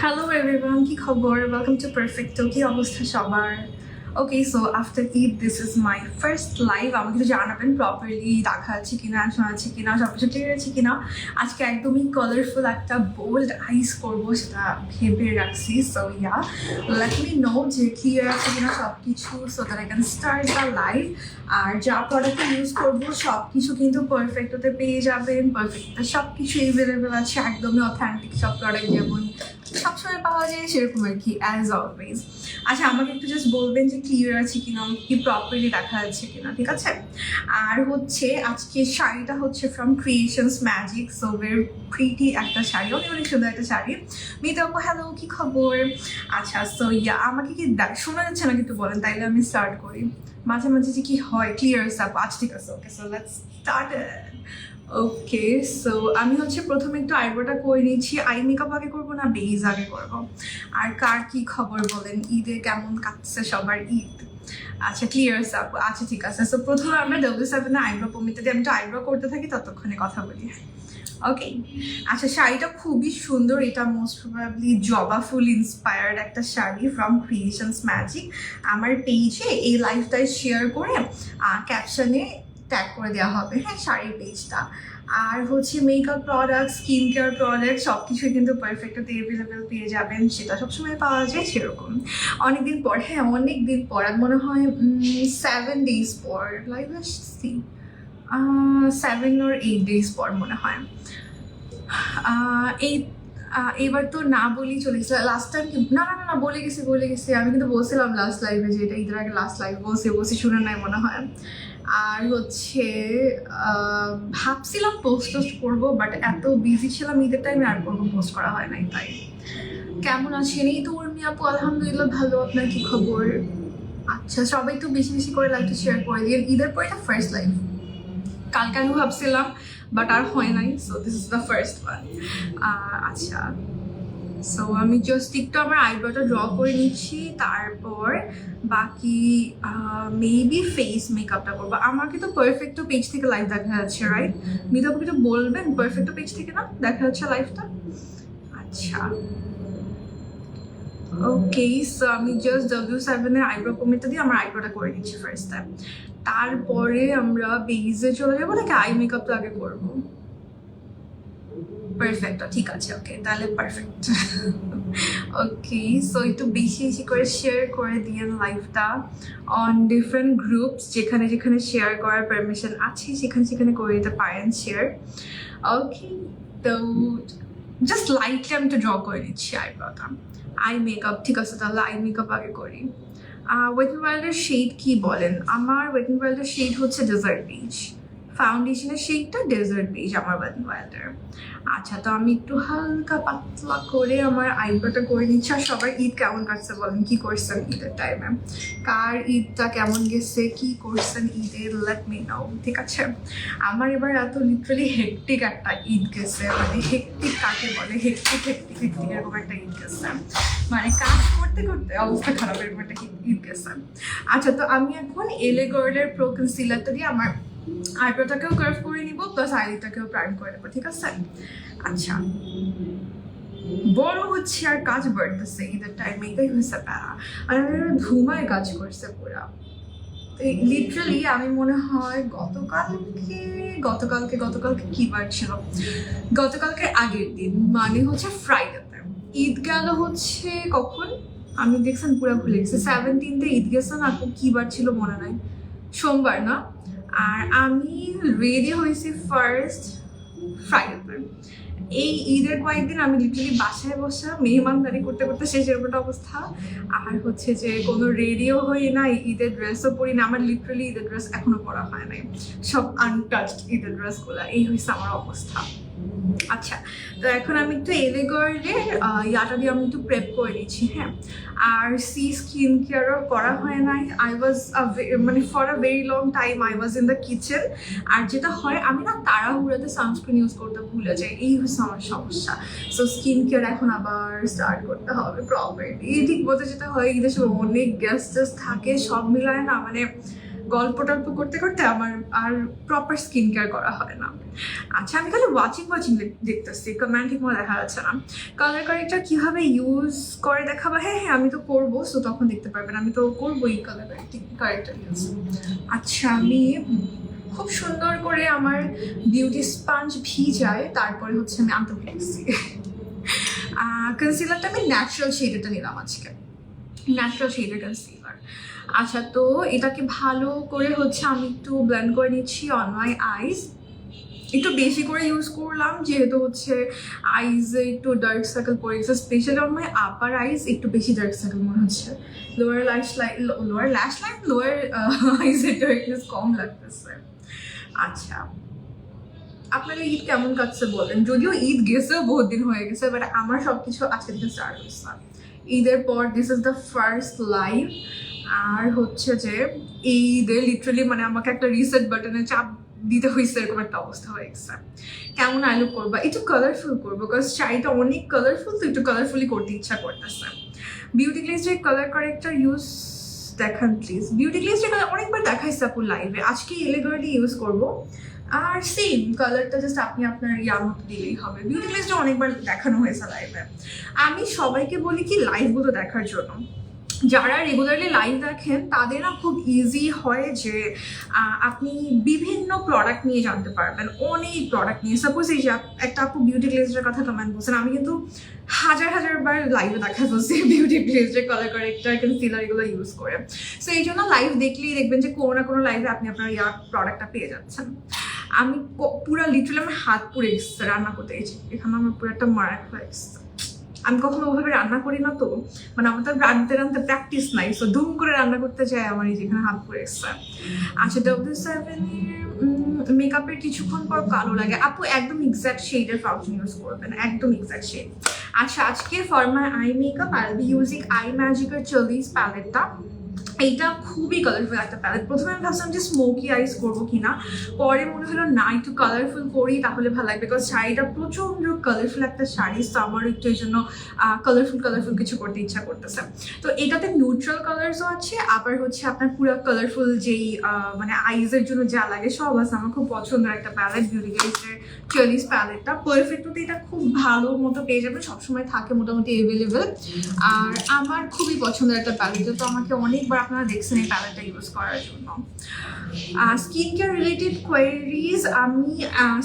Hello everyone, কি খবর? Welcome to Perfecto. কি অবস্থা সবার? Okay, so after Eid, this is my first live. আমাকে একটু জানাবেন প্রপারলি দেখা যাচ্ছে কিনা, শোনা যাচ্ছে কিনা, সব কিছু ঠিক আছে কিনা। আজকে একদমই কালারফুল একটা বোল্ড আইস করবো, সেটা ভেবে রাখছি। So yeah, let me know যে ক্লিয়ার আছে কিনা সব কিছু, so that I can start the live. আর যা প্রোডাক্ট ইউজ করবো সব কিছু কিন্তু পারফেক্টতে পেয়ে যাবেন। পারফেক্টতে সব কিছু এভেলেবেল আছে, একদমই অথেন্টিক সব প্রোডাক্ট যেমন সবসময় পাওয়া যায় সেরকম আর কি, অ্যাজ অলওয়েজ। আচ্ছা, আমাকে একটু জাস্ট বলবেন যে ক্লিয়ার আছে কিনা, কি প্রপারলি দেখা যাচ্ছে কিনা, ঠিক আছে? আর হচ্ছে আজকে শাড়িটা হচ্ছে from creations magic, so very pretty একটা শাড়ি, অনেক অনেক সুন্দর একটা শাড়ি। মিতা আপু হ্যালো, কি খবর? আচ্ছা, সো ইয়া, আমাকে কি শোনা যাচ্ছে না কিন্তু বলেন, তাইলে আমি স্টার্ট করি। মাঝে মাঝে যে কি হয়, ক্লিয়ার আছে আপু? আচ্ছা ঠিক আছে, okay, so let's start. Okay, so আমি হচ্ছে প্রথমে একটু আইব্রোটা করে নিচ্ছি। আই মেকআপ আগে করবো না বেজ আগে করবো? আর কার কি খবর বলেন, ঈদে কেমন কাটছে সবার ঈদ? আচ্ছা ক্লিয়ার আপু, আচ্ছা ঠিক আছে। সো প্রথমে আমরা W7 আইব্রো পমিতে দিয়ে আমি একটু আইব্রো করতে থাকি, ততক্ষণে কথা বলি। ওকে, আচ্ছা শাড়িটা খুবই সুন্দর, এটা মোস্ট প্রবাবলি জবা ফুল ইন্সপায়ার্ড একটা শাড়ি ফ্রম ক্রিয়েশনস ম্যাজিক। আমার পেজে এই লাইফটাই শেয়ার করে ক্যাপশনে ট্যাগ করে দেওয়া হবে, হ্যাঁ, শাড়ির পেজটা। আর হচ্ছে makeup product, skin care product সব কিছুই কিন্তু পারফেক্টতে অ্যাভেলেবেল পেয়ে যাবেন, সেটা সবসময় পাওয়া যায় সেরকম। অনেকদিন পর, হ্যাঁ অনেকদিন পর, আর মনে হয় 7 days পর লাইভ আসছি, 7 or 8 days পর মনে হয়। এই এবার তো না বলি চলে গেছে লাস্ট টাইম, না না না বলে গেছি আমি কিন্তু বলছিলাম লাস্ট লাইভে যে এটা ঈদের আগে লাস্ট লাইভ বলছি শুনে নাই মনে হয়। আর হচ্ছে ভাবছিলাম পোস্ট করবো, বাট এত বিজি ছিলাম ঈদের টাইমে আর কোনো পোস্ট করা হয় নাই। তাই কেমন আছেন? এই তো উর্মি আপু আলহামদুলিল্লাহ ভালো, আপনার কি খবর? আচ্ছা, সবাই তো বেশি বেশি করে লাইভটা শেয়ার করে দিয়ে, ঈদের পর এটা ফার্স্ট লাইভ। কালকে আমি ভাবছিলাম বাট আর হয় নাই, so this is the first one. আচ্ছা, সো আমি জাস্ট একটু আমার আইব্রোটা ড্র করে নিচ্ছি, তারপর বাকি মেবি ফেস মেকআপটা করবো। আমাকে তো পারফেক্টো পেজ থেকে লাইভ দেখা যাচ্ছে, রাইট? মিতাপুকে তো বলবেন পারফেক্টো পেজ থেকে না দেখা যাচ্ছে লাইভটা? আচ্ছা ওকে, সো আমি জাস্ট W7 আইব্রো পমিটা দিয়ে আমার আইব্রোটা করে নিচ্ছি ফার্স্ট টাইম। তারপরে আমরা বেজে চলে যাবো, নাকি আই মেকআপটা আগে করবো? পারফেক্ট, ঠিক আছে, ওকে তাহলে পারফেক্ট। ওকে, সো একটু বেশি বেশি করে শেয়ার করে দিয়ে লাইভটা অন ডিফারেন্ট গ্রুপস, যেখানে যেখানে শেয়ার করার পারমিশন আছে সেখানে সেখানে করে দিতে পারেন শেয়ার। ওকে, তো জাস্ট লাইটলি আমি একটু ড্র করে নিচ্ছি আইব্রোটা। আই মেকআপ, ঠিক আছে তাহলে আই মেকআপ আগে করি। ওয়েট এন ওয়াইল্ডের শেড কি বলেন? আমার ওয়েট এন ওয়াইল্ডের শেড হচ্ছে ডেজার্ট পিচ, ফাউন্ডেশনের শেডটা ডেজার্ট পিচ আমার ওয়েট এন ওয়াইল্ডের। আচ্ছা, তো আমি একটু হালকা পাতলা করে আমার আইব্রোটা করে নিচ্ছি। আর সবার ঈদ কেমন কাটছে বলেন, কি করছেন ঈদের টাইমে, কার ঈদটা কেমন গেছে, কি করছেন ঈদে, লেট মি নো, ঠিক আছে? আমার এবার এত লিটারালি হেক্টিক একটা ঈদ গেছে, মানে হেক্টিক কাকে বলে, হেক্টিক এরকম একটা ঈদ গেছে, মানে কাজ করতে করতে অবস্থা খারাপ, এরকম একটা ঈদ গেছে। আচ্ছা, তো আমি এখন এলে গার্লের প্রো কনসিলারটা দিয়ে আমার আইব্রোটাকেও কার্ভ করে নিব, প্লাস আইলিটাকেও প্রাইম করে নেবো, ঠিক আছে? আচ্ছা, বড় হচ্ছে আর কাজ বাড়তেছে ঈদের টাইমে, এটাই হয়েছে প্যারা। আর আমি ধুমায় কাজ করছে পুরা লিটারালি। আমি মনে হয় গতকালকে কি বার ছিল, গতকালকে আগের দিন, মানে হচ্ছে ফ্রাইডেতে ঈদ গেল হচ্ছে কখন আমি দেখছেন পুরো ভুলে গেছি, 17 ঈদ গেছে না, কি বার ছিল মনে নাই, সোমবার না? আর আমি রেডি হয়েছি ফার্স্ট ফ্রাইডেতে। এই ঈদের কয়েকদিন আমি লিটারালি বাসায় বসা মেহমানদারি করতে করতে শেষ এরকম অবস্থা। আর হচ্ছে যে কোনো রেডিও হই নাই, ঈদের ড্রেসও পরি না, আমার লিটারালি ঈদের ড্রেস এখনো পরা হয় নাই, সব আনটাচড ঈদের ড্রেসগুলো, এই হয়েছে আমার অবস্থা। আচ্ছা, তো এখন আমি একটু এলে গার্লের ইয়াটা দিয়ে আমি একটু প্রেপ করে নিচ্ছি, হ্যাঁ। আর স্কিন কেয়ারও করা হয় নাই, আই ওয়াজ মানে for a very long time I was in the kitchen. আর যেটা হয়, আমি না তাড়াহুড়োতে সানস্ক্রিন ইউজ করতে ভুলে যাই, এই হচ্ছে আমার সমস্যা। সো স্কিন কেয়ার এখন আবার স্টার্ট করতে হবে প্রপারলি, ঠিক মতো যেটা হয়। ঈদের সময় অনেক গেস্ট থাকে, সব মিলায় না মানে গল্প টল্প করতে করতে আমার আর প্রপার স্কিন কেয়ার করা হয় না। আচ্ছা, আমি খালি ওয়াচিং দেখতেছি, কমেন্টিং দেখা যাচ্ছে না। কালার কারেক্টার কীভাবে ইউজ করে দেখাবো? হ্যাঁ হ্যাঁ, আমি তো করবো, সো তখন দেখতে পারবেন। আমি তো করবোই কালার কারেক্টার ইউজ। আচ্ছা, আমি খুব সুন্দর করে আমার বিউটি স্পঞ্জ ভিজায়, তারপরে হচ্ছে আমি আনতে ভুলেছি। কনসিলারটা আমি ন্যাচারাল শেডেরটা নিলাম আজকে, ন্যাচারাল শেডের কনসিলার। আচ্ছা, তো এটাকে ভালো করে হচ্ছে আমি একটু ব্লেন্ড করে নিচ্ছি অন মাই আইজ। একটু বেশি করে ইউজ করলাম যেহেতু হচ্ছে আইজে একটু ডার্ক সার্কেল পড়ে গেছে, স্পেশালি অন মাই আপার আইজ একটু বেশি ডার্ক সার্কেল মনে হচ্ছে। লোয়ার ল্যাশ লাইন লোয়ার আইজের ডার্কনেস কম লাগতেছে। আচ্ছা, আপনাদের ঈদ কেমন কাটছে বলেন? যদিও ঈদ গেছেও বহুত দিন হয়ে গেছে, বাট আমার সবকিছু আজকে থেকে স্টার্ট হয়েছে। ঈদের পর this is the first live. আর হচ্ছে যে এই ঈদে লিটারালি মানে আমাকে একটা রিসেট বাটনে চাপ দিতে হয়েছে, এরকম একটা অবস্থা হয়ে গেছে। কেমন আই লুক করবো? একটু কালারফুল করবো, বিকজ শাড়িটা অনেক কালারফুল, তো একটু কালারফুলি করতে ইচ্ছা করতেছে। বিউটি গ্লেজের কালার কারেক্টার ইউজ দেখান প্লিজ। বিউটি গ্লেজের কালার অনেকবার দেখাইছে আপু লাইভে, আজকে এলিগার্লি ইউজ করবো। আর সেম কালারটা জাস্ট আপনি আপনার ইয়ার মতো দিলেই হবে। বিউটি গ্লেজটা অনেকবার দেখানো হয়েছে লাইভে। আমি সবাইকে বলি কি লাইভগুলো দেখার জন্য, যারা রেগুলারলি লাইভ দেখেন তাদের না খুব ইজি হয় যে আপনি বিভিন্ন প্রোডাক্ট নিয়ে জানতে পারবেন, অনেক প্রোডাক্ট নিয়ে। সাপোজ এই যে একটা আপু বিউটি গ্লেজের কথা কমেন্ট বলছেন, আমি কিন্তু হাজারবার লাইভে দেখা বলছি বিউটি গ্লেজের কালার কারেক্টার কনসিলার এগুলো ইউজ করে। সো এই জন্য লাইভ দেখলেই দেখবেন যে কোনো না কোনো লাইভে আপনি আপনার ইয়ার প্রোডাক্টটা পেয়ে যাচ্ছেন। আমি পুরো লিটারালি আমার হাত পুড়ে গেছে রান্না করতে গেছি, এখানে আমার পুরো একটা মারাক হয়ে গেছে। আমি কখনো ওভাবে রান্না করি না, তো মানে আমার তো রান্নতে প্র্যাকটিস নাই, সো ধুম করে রান্না করতে চাই, আমার এই যেখানে হাত পড়ে এসছে। আচ্ছা, W7 মেকআপের কিছুক্ষণ পর কালো লাগে আপু, একদম এক্সাক্ট শেডের ফাউন্ডেশন ইউজ করবেন, একদম এক্সাক্ট শেড। আচ্ছা, আজকে for my eye makeup I will be using I ম্যাজিকের চার্লিজ প্যালেটটা। এইটা খুবই কালারফুল একটা প্যালেট। প্রথমে আমি ভাবছিলাম যে স্মোকি আইস করবো কিনা, পরে মনে হলো না, একটু কালারফুল করি তাহলে ভালো লাগবে, বিকজ শাড়িটা প্রচন্ড কালারফুল একটা শাড়ি, তো আমার একটু এই জন্য কালারফুল কিছু করতে ইচ্ছা করতেছে। তো এটাতে নিউট্রাল কালার্সও আছে, আবার হচ্ছে আপনার পুরো কালারফুল যেই মানে আইজের জন্য যা লাগে সব আছে। আমার খুব পছন্দের একটা প্যালেট বিউটি গ্লেজের চার্লিজ প্যালেটটা। পারফেক্টতে এটা খুব ভালো মতো পেয়ে যাবে, সবসময় থাকে মোটামুটি অ্যাভেলেবেল। আর আমার খুবই পছন্দের একটা প্যালেট, তো আমাকে অনেকবার আপনারা দেখছেন এই প্যালেটটা ইউজ করার জন্য। স্কিন কেয়ার রিলেটেড কোয়ারিজ, আমি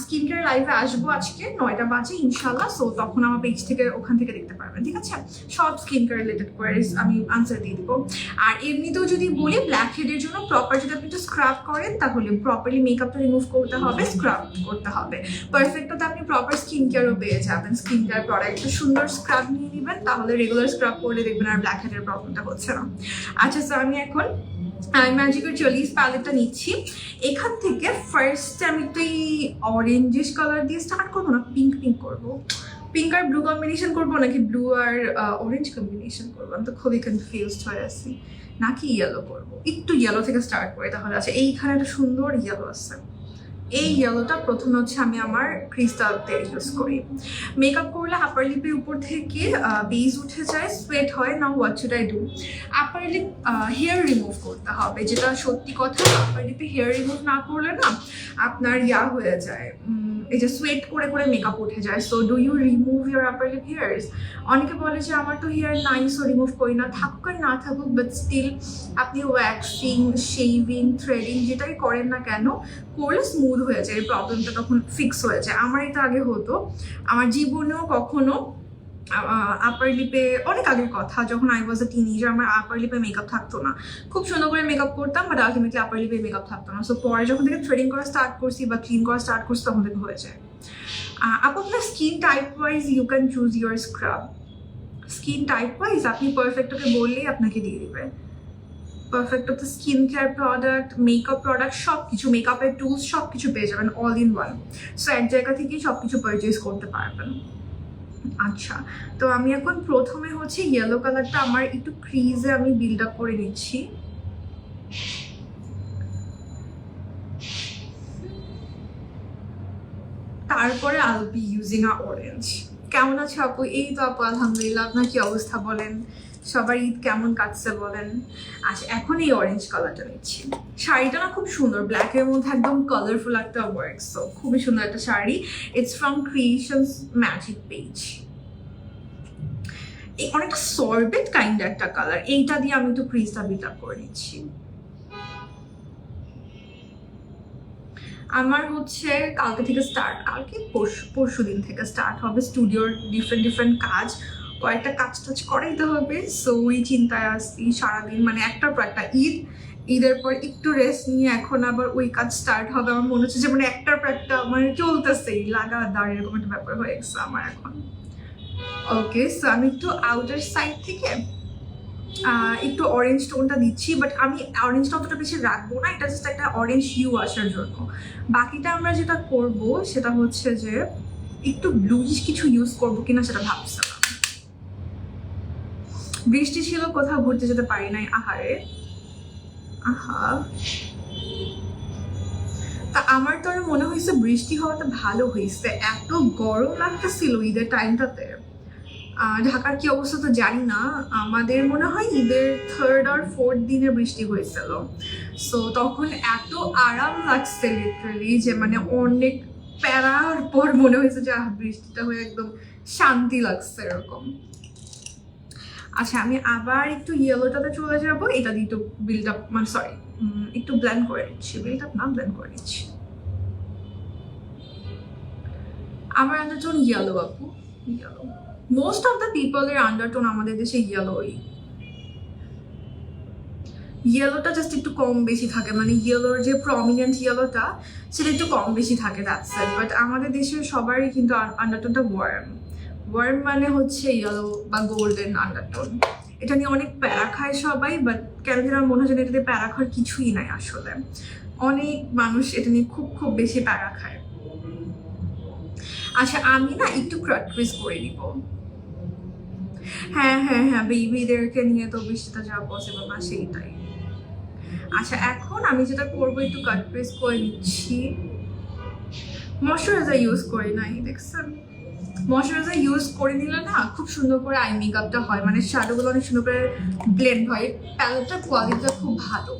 স্কিন কেয়ার লাইভে আসবো আজকে 9টা বাজে ইনশাল্লাহ, সো তখন আমার পেজ থেকে ওখান থেকে দেখতে পারবেন, ঠিক আছে? সব স্কিন কেয়ার রিলেটেড কোয়ারিজ আমি আনসার দিয়ে দিব। আর এমনিতেও যদি বলি ব্ল্যাক হেডের জন্য প্রপার যদি আপনি একটু স্ক্রাব করেন তাহলে প্রপারলি মেকআপটা রিমুভ করতে হবে, স্ক্রাব করতে হবে। পারফেক্টতে আপনি প্রপার স্কিন কেয়ারও পেয়ে যাবেন। স্কিন কেয়ার প্রোডাক্ট সুন্দর স্ক্রাব নিয়ে নেবেন, তাহলে রেগুলার স্ক্রাব করলে দেখবেন আর ব্ল্যাক হেডের প্রবলেমটা হচ্ছে না। আচ্ছা, সো আমি এখন আই ম্যাজিকের চার্লিজ প্যালেটটা নিচ্ছি। এখান থেকে ফার্স্ট আমি একটু এই অরেঞ্জিশ কালার দিয়ে স্টার্ট করবো না, পিঙ্ক করবো। পিঙ্ক আর ব্লু কম্বিনেশন করবো নাকি ব্লু আর অরেঞ্জ কম্বিনেশন করবো, আমি তো খুবই কনফিউজড হয়ে আছি। নাকি ইয়েলো করবো, একটু ইয়েলো থেকে স্টার্ট করে তাহলে। আচ্ছা, এইখানে একটা সুন্দর ইয়েলো আছে, এই ইয়েলোটা প্রথমে হচ্ছে আমি আমার ক্রিস্টালতে ইউজ করি। মেকআপ করলে আপার লিপের উপর থেকে বেজ উঠে যায়, সোয়েট হয় না, what should I do? Upper lip hair remove করতে হবে, যেটা সত্যি কথা। আপার লিপে হেয়ার রিমুভ না করলে না আপনার ইয়া হয়ে যায়, এই যে সোয়েট করে মেকআপ উঠে যায়। So do you remove your upper lip hairs? অনেকে বলে যে আমার তো হেয়ার নাই, সো রিমুভ করি না। থাকুক আর না থাকুক, বাট স্টিল আপনি ওয়্যাক্সিং, শেভিং, থ্রেডিং যেটাই করেন না কেন, করলে স্মুথ হয়ে যায়, এই প্রবলেমটা তখন ফিক্স হয়ে যায়। আমার এটা আগে হতো, আমার জীবনেও কখনো আপার লিপে, অনেক আগের কথা, যখন আই ওয়াজ এ টিনেজার, আমার আপার লিপে মেকআপ থাকতো না। খুব সুন্দর করে মেকআপ করতাম, বাট আলটিমেটলি আপার লিপে মেকআপ থাকতো না। সো পরে যখন থেকে থ্রেডিং করা স্টার্ট করছি বা ক্লিন করা স্টার্ট করছি, তখন থেকে হয়ে যায়। আপু আপনার skin type wise you can choose your scrub. Skin type wise আপনি পারফেক্টকে বললেই আপনাকে দিয়ে দিবে। পারফেক্টতে skin care product, makeup product সব কিছু, মেকআপের টুলস সব কিছু পেয়ে যাবেন অল ইন ওয়ান। সো এক জায়গা থেকেই সব কিছু পারচেজ করতে পারবেন। আচ্ছা, তো আমি এখন প্রথমে হচ্ছে ইয়েলো কালারটা আমার একটু ক্রিজে আমি বিল্ড আপ করে নিচ্ছি। তারপরে I will be using a orange. কেমন আছে আপু? এই তো আপু আলহামদুলিল্লাহ, আপনার কি অবস্থা বলেন? সবার ঈদ কেমন কাটছে বলেন। আচ্ছা, এখন এই অরেঞ্জ কালারটা নিচ্ছি। শাড়িটা না খুব সুন্দর, ব্ল্যাকের মধ্যে একদম কালারফুল একটা ওয়ার্ক, সো খুবই সুন্দর একটা sari. It's from creations magic page. এই অনেকটা সরবেট কাইন্ড একটা কালার, এইটা দিয়ে আমি একটু ক্রিজটা বিট আপ করে নিচ্ছি। আমার হচ্ছে কালকে থেকে স্টার্ট, কালকে পরশু দিন থেকে স্টার্ট হবে স্টুডিওর ডিফারেন্ট কাজ, কয়েকটা কাজ টাজ করাইতে হবে। সো ওই চিন্তায় আসছি সারাদিন, মানে একটার পর একটা ঈদের পর একটু রেস্ট নিয়ে এখন আবার ওই কাজ স্টার্ট হবে। আমার মনে হচ্ছে যে মানে একটার পর একটা মানে চলতেছেই লাগাতার, এরকম একটা ব্যাপার হয়ে গেছে আমার এখন। ওকে, সো আমি একটু আউটার সাইড থেকে একটু অরেঞ্জ টোনটা দিচ্ছি, বাট আমি অরেঞ্জটা অতটা বেশি রাখবো না, এটা জাস্ট একটা অরেঞ্জ হিউ আসার জন্য। বাকিটা আমরা যেটা করব সেটা হচ্ছে যে একটু ব্লুইশ কিছু ইউজ করবো কিনা সেটা ভাবছিলাম। বৃষ্টি ছিল, কোথাও ঘুরতে যেতে পারি নাই, আহারে আহা। তা আমার তো মনে হয়েছে বৃষ্টি হওয়াটা ভালো হয়েছে, এত গরম লাগতেছিল ঈদের টাইমটাতে। ঢাকার কি অবস্থা তো জানি না, আমাদের মনে হয় ঈদের 3rd or 4th দিনে বৃষ্টি হয়েছিল। সো তখন এত আরাম লাগছে লিটারালি, যে মানে অনেক প্যারার পর মনে হয়েছে যে বৃষ্টিটা হয়ে একদম শান্তি লাগছে এরকম। আচ্ছা, আমি আবার একটু ইয়েলোটাতে চলে যাবো, এটা দিয়ে একটু বিল্ড আপ, মানে সরি একটু ব্লেন্ড করে নিচ্ছি, বিল্ড আপ না ব্লেন্ড করে নিচ্ছি। আমার আন্ডারটোন ইয়েলো আপু, ইয়েলো। মোস্ট অফ দ্য পিপলের আন্ডারটোন আমাদের দেশে ইয়েলোই। ইয়েলোটা জাস্ট একটু কম বেশি থাকে, মানে ইয়েলোর যে প্রমিনেন্ট ইয়েলোটা সেটা একটু কম বেশি থাকে, দ্যাটস ইট। বাট আমাদের দেশের সবারই কিন্তু আন্ডারটোনটা ওয়ার্ম মানে হচ্ছে ইয়েলো বা গোল্ডেন আন্ডারটোন। এটা নিয়ে অনেক প্যারা খায় সবাই, বাট কেন যেন মনে হচ্ছে এটাতে প্যারা খাওয়ার কিছুই নাই আসলে। অনেক মানুষ এটা নিয়ে খুব বেশি প্যারা খায়। আচ্ছা, আমি না একটু ক্রাট ক্রিজ করে নিব। হ্যাঁ, বেবিদেরকে নিয়ে তো বৃষ্টিতে যাওয়া পসিবল না, সেইটাই। আচ্ছা, এখন আমি যেটা করবো একটু কাট প্রেস করে নিচ্ছি। ময়শ্চারাইজার ইউজ করি নাই, দেখছেন? ময়শ্চারাইজার ইউজ করে নিলে না খুব সুন্দর করে আই মেকআপটা হয়, মানে শ্যাডোগুলো অনেক সুন্দর করে ব্লেন্ড হয়। প্যালেটটার কোয়ালিটিটা খুব ভালো।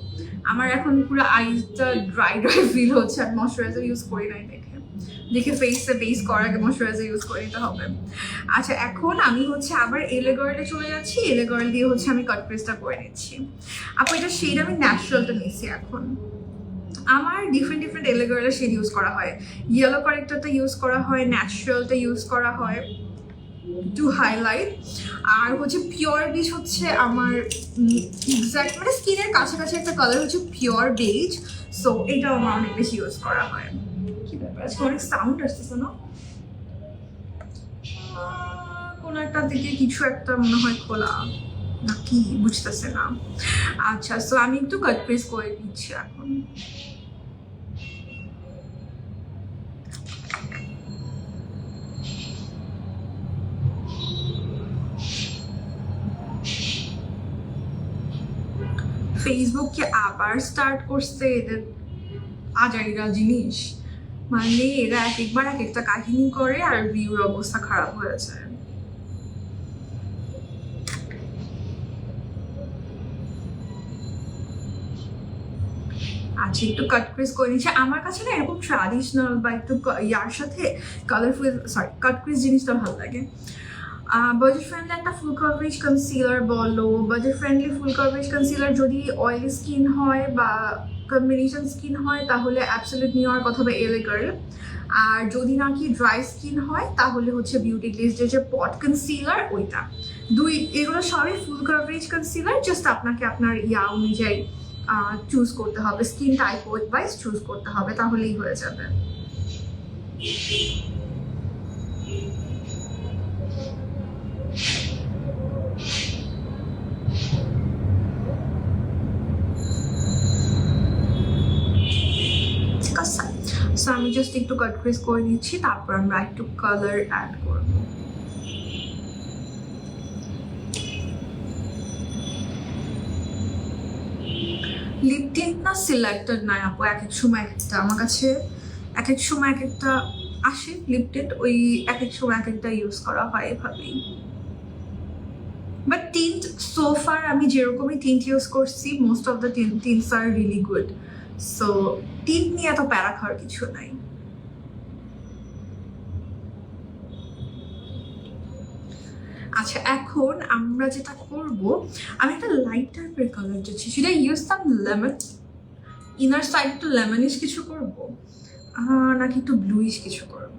আমার এখন পুরো আইসটা ড্রাই ফিল হচ্ছে, আর ময়শ্চারাইজার ইউজ করি নাই দেখে ফেসে বেস করার আগে ময়শ্চারাইজার ইউজ করে নিতে হবে। আচ্ছা, এখন আমি হচ্ছে আবার এলে গার্লে চলে যাচ্ছি, এলে গার্ল দিয়ে হচ্ছে আমি কাট প্রেসটা করে নিচ্ছি। আপু এটা শেড আমি ন্যাচারালটা নিচ্ছি এখন। আমার ডিফারেন্ট এলে গার্লের শেড ইউজ করা হয়, ইয়েলো কারেক্টারটা ইউজ করা হয়, ন্যাচারালটা ইউজ করা হয় টু হাইলাইট, আর হচ্ছে পিওর বেজ হচ্ছে আমার এক্সাক্ট মানে স্কিনের কাছাকাছি একটা কালার হচ্ছে পিওর বেজ। সো এটাও আমার অনেক বেশি ইউজ করা হয়। কি ব্যাপার, আজকে অনেক সাউন্ড আসতেছে না? কোন একটা দিকে কিছু একটা মনে হয় খোলা নাকি বুঝতেছে না। আচ্ছা, সো আমি একটু কাট প্রেস করে দিচ্ছি এখন। ফেসবুক কি আবার স্টার্ট করছে এদের আজাইরা জিনিস, মানে এরা একবার এক একটা কাহিনী করে আর ভিউর অবস্থা খারাপ হয়ে যায়। আচ্ছা, একটু কাট ক্রিজ করে নিচ্ছে। আমার কাছে না এরকম ট্র্যাডিশনাল বা একটু ইয়ার সাথে কালারফুল কাট ক্রিজ জিনিসটা ভালো লাগে। বাজেট ফ্রেন্ডলি একটা ফুল কভারেজ কনসিলার বলো, বাজেট ফ্রেন্ডলি ফুল কভারেজ কনসিলার যদি অয়েলি স্কিন হয় বা কম্বিনেশন স্কিন হয় তাহলে অ্যাবসলিউট নেওয়ার কথা হবে এলে গার্ল। আর যদি নাকি ড্রাই স্কিন হয় তাহলে হচ্ছে বিউটি গ্লেজের যে পট কনসিলার ওইটা। এগুলো সবই ফুল কভারেজ কনসিলার, জাস্ট আপনাকে আপনার ইয়া অনুযায়ী চুজ করতে হবে, স্কিন টাইপ ওয়াইজ চুজ করতে হবে, তাহলেই হয়ে যাবে। সো আমি জাস্ট একটু কাট ক্রিজ করে নিচ্ছি, তারপর আমরা একটু কালার অ্যাড করব। লিপ টিন্ট না সিলেক্টেড নাই আপু, এক এক সময় একটা আমার কাছে এক এক সময় এক একটা আসে লিপ টিন্ট, ওই এক এক সময় এক একটা ইউজ করা হয় এভাবেই। বাট টিন্ট সোফার আমি যেরকমই টিন্ট ইউজ করছি most of the tints are really good, so tint নিয়ে এত প্যারা খাওয়ার কিছু নাই। আচ্ছা এখন আমরা যেটা করব, আমি একটা লাইট টাইপের কালার চাচ্ছি, সেটা ইউজ সাম লেমন, ইনার সাইড একটু লেমনিশ কিছু করব নাকি একটু ব্লুইশ কিছু করব।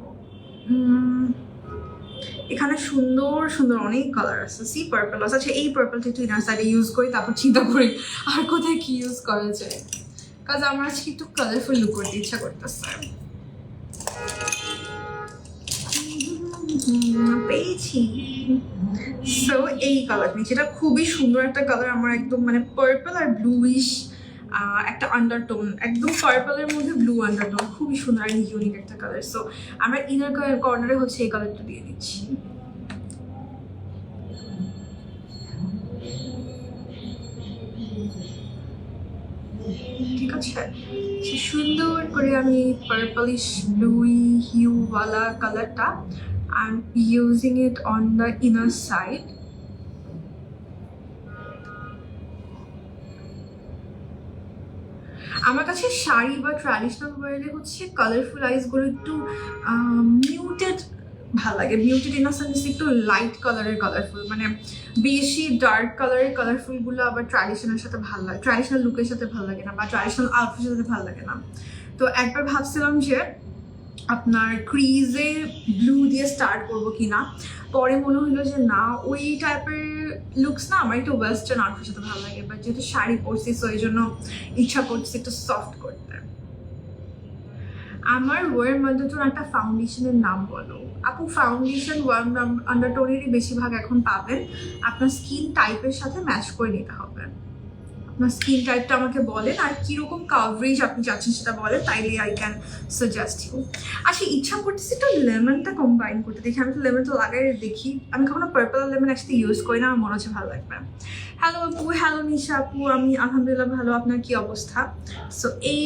এখানে সুন্দর সুন্দর অনেক কালার আছে, সি পার্পল আছে। আচ্ছা এই পার্পলটা একটু ইনার সাইডে ইউজ করি, তারপর চিন্তা করি আর কোথায় কি ইউজ করা যায়, কাজ আমার আজকে একটু কালারফুল লুক করতে ইচ্ছা করতেছে। পেয়েছি, সো এই কালার নিয়েছি, এটা খুবই সুন্দর একটা কালার, আমার একদম মানে পার্পল আর ব্লুইশ একটা আন্ডারটোন, একদম পার্পলের মধ্যে ব্লু আন্ডারটোন, খুবই সুন্দর আর ইউনিক একটা কালার। সো আমরা ইনার কর্নারে হচ্ছে এই কালারটা দিয়ে দিচ্ছি। ঠিক আছে, সুন্দর করে আমি পার্পলিশ ব্লুই হিউওয়ালা কালারটা I'm using it on the inner side. আমার কাছে শাড়ি বা ট্র্যাডিশনাল ওয়ারে হচ্ছে কালারফুল আইসগুলো একটু মিউটেড ভালো লাগে, মিউটেড ইন আ সেন্স একটু লাইট কালারের কালারফুল, মানে বেশি ডার্ক কালারের কালারফুলগুলো আবার ট্র্যাডিশনাল সাথে ভালো লাগে, ট্র্যাডিশনাল লুকের সাথে ভালো লাগে না, বা ট্র্যাডিশনাল আউটফিটের সাথে ভালো লাগে না। তো একবার ভাবছিলাম যে আপনার ক্রিজে ব্লু দিয়ে স্টার্ট করবো কিনা, পরে মনে হলো যে না, ওই টাইপের লুকস না আমার একটু ওয়েস্টার্ন আউটফিটের সাথে ভালো লাগে, বাট যেহেতু শাড়ি পরছি সো এই জন্য ইচ্ছা করছে একটু সফট করতে। আমার ওয়ার মধ্যে তো একটা ফাউন্ডেশনের নাম বলো আপু। ফাউন্ডেশন ওয়ার্ম আন্ডারটোনেরই বেশিরভাগ এখন পাবেন, আপনার স্কিন টাইপের সাথে ম্যাচ করে নিতে হবে। আপনার স্কিন টাইপটা আমাকে বলেন আর কীরকম কাভারেজ আপনি চাচ্ছেন সেটা বলেন, তাইলে আই ক্যান সাজেস্ট ইউ। আচ্ছা ইচ্ছা করতেছি একটু লেমনটা কম্বাইন করতে, দেখি আমি তো লেমনটা লাগাই দেখি, আমি কখনো পার্পল আর লেমন একসাথে ইউজ করি না, আমার মনে হচ্ছে ভালো লাগবে। হ্যালো আপু, হ্যালো নিশা আপু, আমি আলহামদুলিল্লাহ ভালো, আপনার কি অবস্থা? সো এই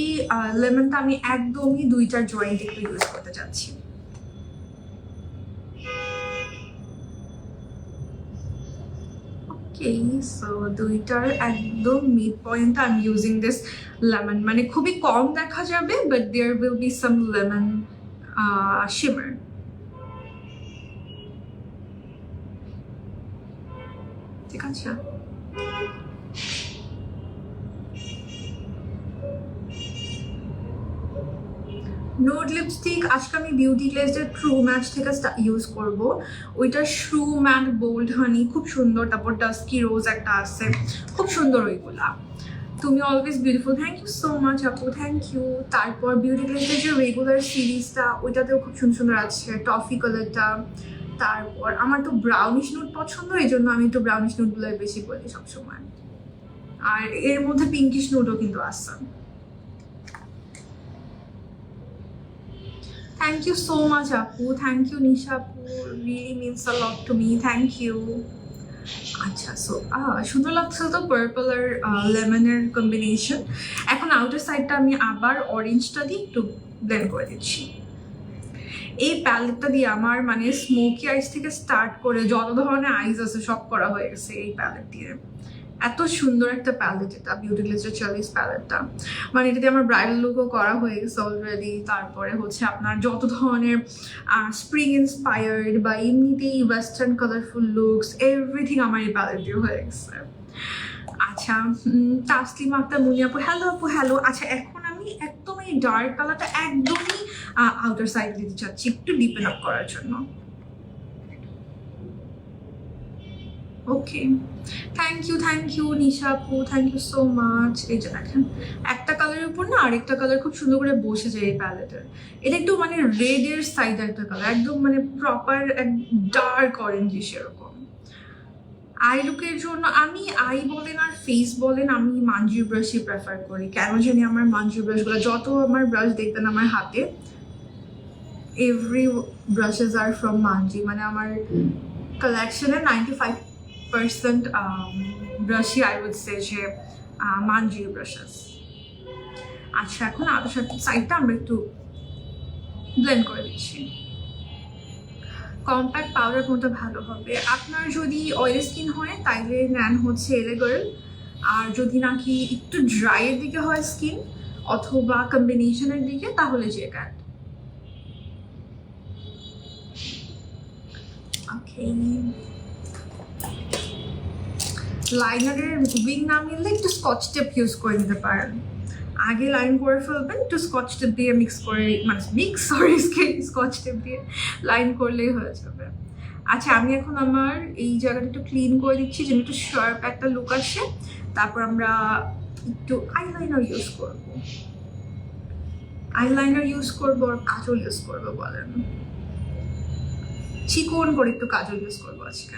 লেমনটা আমি একদমই দুইটার জয়েন্ট একটু ইউজ করতে চাচ্ছি। Okay, so দুইটার একদম mid point I am using this lemon, মানে খুবই কম দেখা যাবে but there will be some lemon shimmer. ঠিক আছে, নোড লিপস্টিক আজকে আমি বিউটি গ্লেজের ট্রু ম্যাচ থেকে ইউজ করব, ওইটা শ্রু ম্যাট বোল্ড হানি খুব সুন্দর, তারপর ডাস্কি রোজ একটা আছে খুব সুন্দর ওইগুলা। তুমি always beautiful, thank you so much আপু, থ্যাংক ইউ। তারপর বিউটি গ্লেজের যে রেগুলার সিরিজটা ওইটাতেও খুব সুন্দর সুন্দর আছে, টফি কালারটা। তারপর আমার তো ব্রাউনিশ নুড পছন্দ, এই জন্য আমি একটু ব্রাউনিশ নুডগুলো বেশি বলি সবসময়, আর এর মধ্যে পিঙ্কিশ নুডও কিন্তু আছে। Thank you so much আপু, থ্যাংক ইউ নিশা আপু, really means a lot to me, thank you. আচ্ছা সো সুন্দর লাগছে তো পার্পল আর লেমনের কম্বিনেশন। এখন আউটার সাইডটা আমি আবার অরেঞ্জটা দিয়ে একটু ব্লেন্ড করে দিচ্ছি। এই প্যালেটটা দিয়ে আমার মানে স্মোকি আইস থেকে স্টার্ট করে যত ধরনের আইস আছে সব করা হয়ে গেছে এই প্যালেট দিয়ে। এত সুন্দর একটা প্যালেট এটা, বিউটি গ্লেজের চার্লিস প্যালেটটা, মানে এটা দিয়ে আমার ব্রাইডাল লুকও করা হয়ে গেছে অলরেডি। তারপরে হচ্ছে আপনার যত ধরনের স্প্রিং ইন্সপায়ার্ড বা এমনিতেই ওয়েস্টার্ন কালারফুল লুকস এভরিথিং আমার এই প্যালেট দিয়ে হয়ে গেছে। আচ্ছা তাসলিমা আক্তার মুনি আপু, হ্যালো আপু, হ্যালো। আচ্ছা এখন আমি একদম এই ডার্ক কালারটা একদমই আউটার সাইড দিতে চাচ্ছি একটু ডিপেন আপ করার জন্য। ওকে, থ্যাংক ইউ নিশা আপু, থ্যাংক ইউ সো মাচ। এই যে দেখেন একটা কালারের উপর না আরেকটা কালার খুব সুন্দর করে বসে যায় এই প্যালেটের। এটা একটু মানে রেডের সাইড একটা কালার, একদম মানে প্রপার ডার্ক অরেঞ্জিশ এরকম। আই লুকের জন্য আমি আই বলেন আর ফেস বলেন আমি মাঞ্জু ব্রাশই প্রেফার করি, কেন জানি আমার মাঞ্জু ব্রাশগুলো, যত আমার ব্রাশ দেখতেন আমার হাতে, এভরি ব্রাশেস আর ফ্রম মাঞ্জি, মানে আমার কালেকশনের 95% ব্রাশই আই উড সে যে মাঞ্জি ব্রাশেস। আচ্ছা এখন আউটার সাইডটা আমরা একটু ব্লেন্ড করে দিচ্ছি। কম্প্যাক্ট পাউডার কোনটা ভালো হবে? আপনার যদি অয়েলি স্কিন হয় তাইলে নেন হচ্ছে এলে গার্ল, আর যদি নাকি একটু ড্রাইয়ের দিকে হয় স্কিন অথবা কম্বিনেশনের দিকে তাহলে জে ক্যাট। ওকে, লাইনারের উইং না মিললে একটু স্কচ টেপ ইউজ করে নিতে পারেন। আগে লাইন করে ফেলবেন, একটু স্কচ টেপ দিয়ে মিক্স করে, মানে স্কচ টেপ দিয়ে লাইন করলেই হয়ে যাবে। আচ্ছা, আমি এখন আমার এই জায়গাটা একটু ক্লিন করে দিচ্ছি যেন একটু শার্প একটা লুক আসে। তারপর আমরা একটু আইলাইনার ইউজ করবো। আইলাইনার ইউজ করবো আর কাজল ইউজ করবো বলেন? চিকন করে একটু কাজল ইউজ করবো আজকে।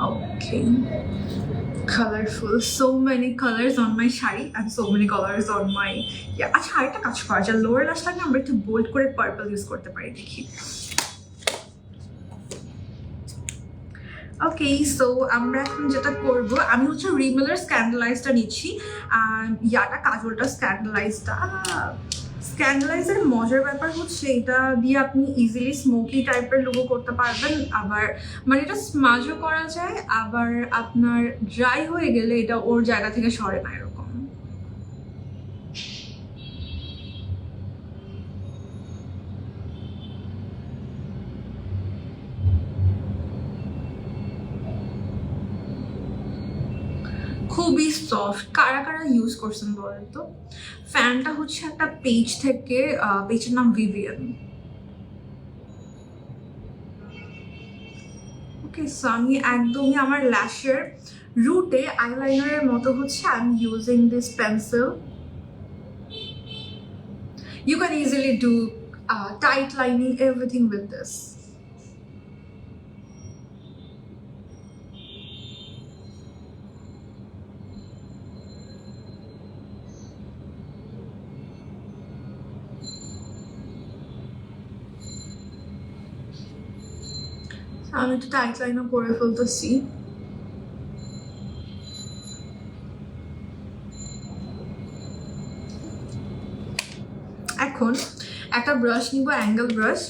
Okay, colorful, so many colors on my sari and so many colors on my আচ্ছা, আরেকটা কাজ করা যায়, লোয়ার ল্যাশটাকে আমরা একটু বোল্ড করে পার্পল ইউজ করতে পারি, দেখি। ওকে, সো আমরা এখন যেটা করব, আমি হচ্ছে রিমেলার স্ক্যান্ডালাইজটা নিচ্ছি, কাজলটা স্ক্যান্ডালাইজের মজার ব্যাপার হচ্ছে এটা দিয়ে আপনি ইজিলি স্মোকি টাইপের লুকও করতে পারবেন, আবার মানে এটা স্মাজও করা যায়, আবার আপনার ড্রাই হয়ে গেলে এটা ওর জায়গা থেকে সরে না এরকম। খুবই সফট। কারা কারা ইউজ করছেন বলেন তো? ফ্যানটা হচ্ছে একটা পেজ থেকে, পেজের নাম ভিভিয়ান। ওকে, সো আমি একদমই আমার ল্যাশের রুটে আইলাইনারের মতো হচ্ছে I am using this pencil. You can easily do tight lining, everything with this. আমি একটু টাইট লাইনও করে ফেলতেছি। এখন একটা ব্রাশ নিব, অ্যাঙ্গেল ব্রাশ,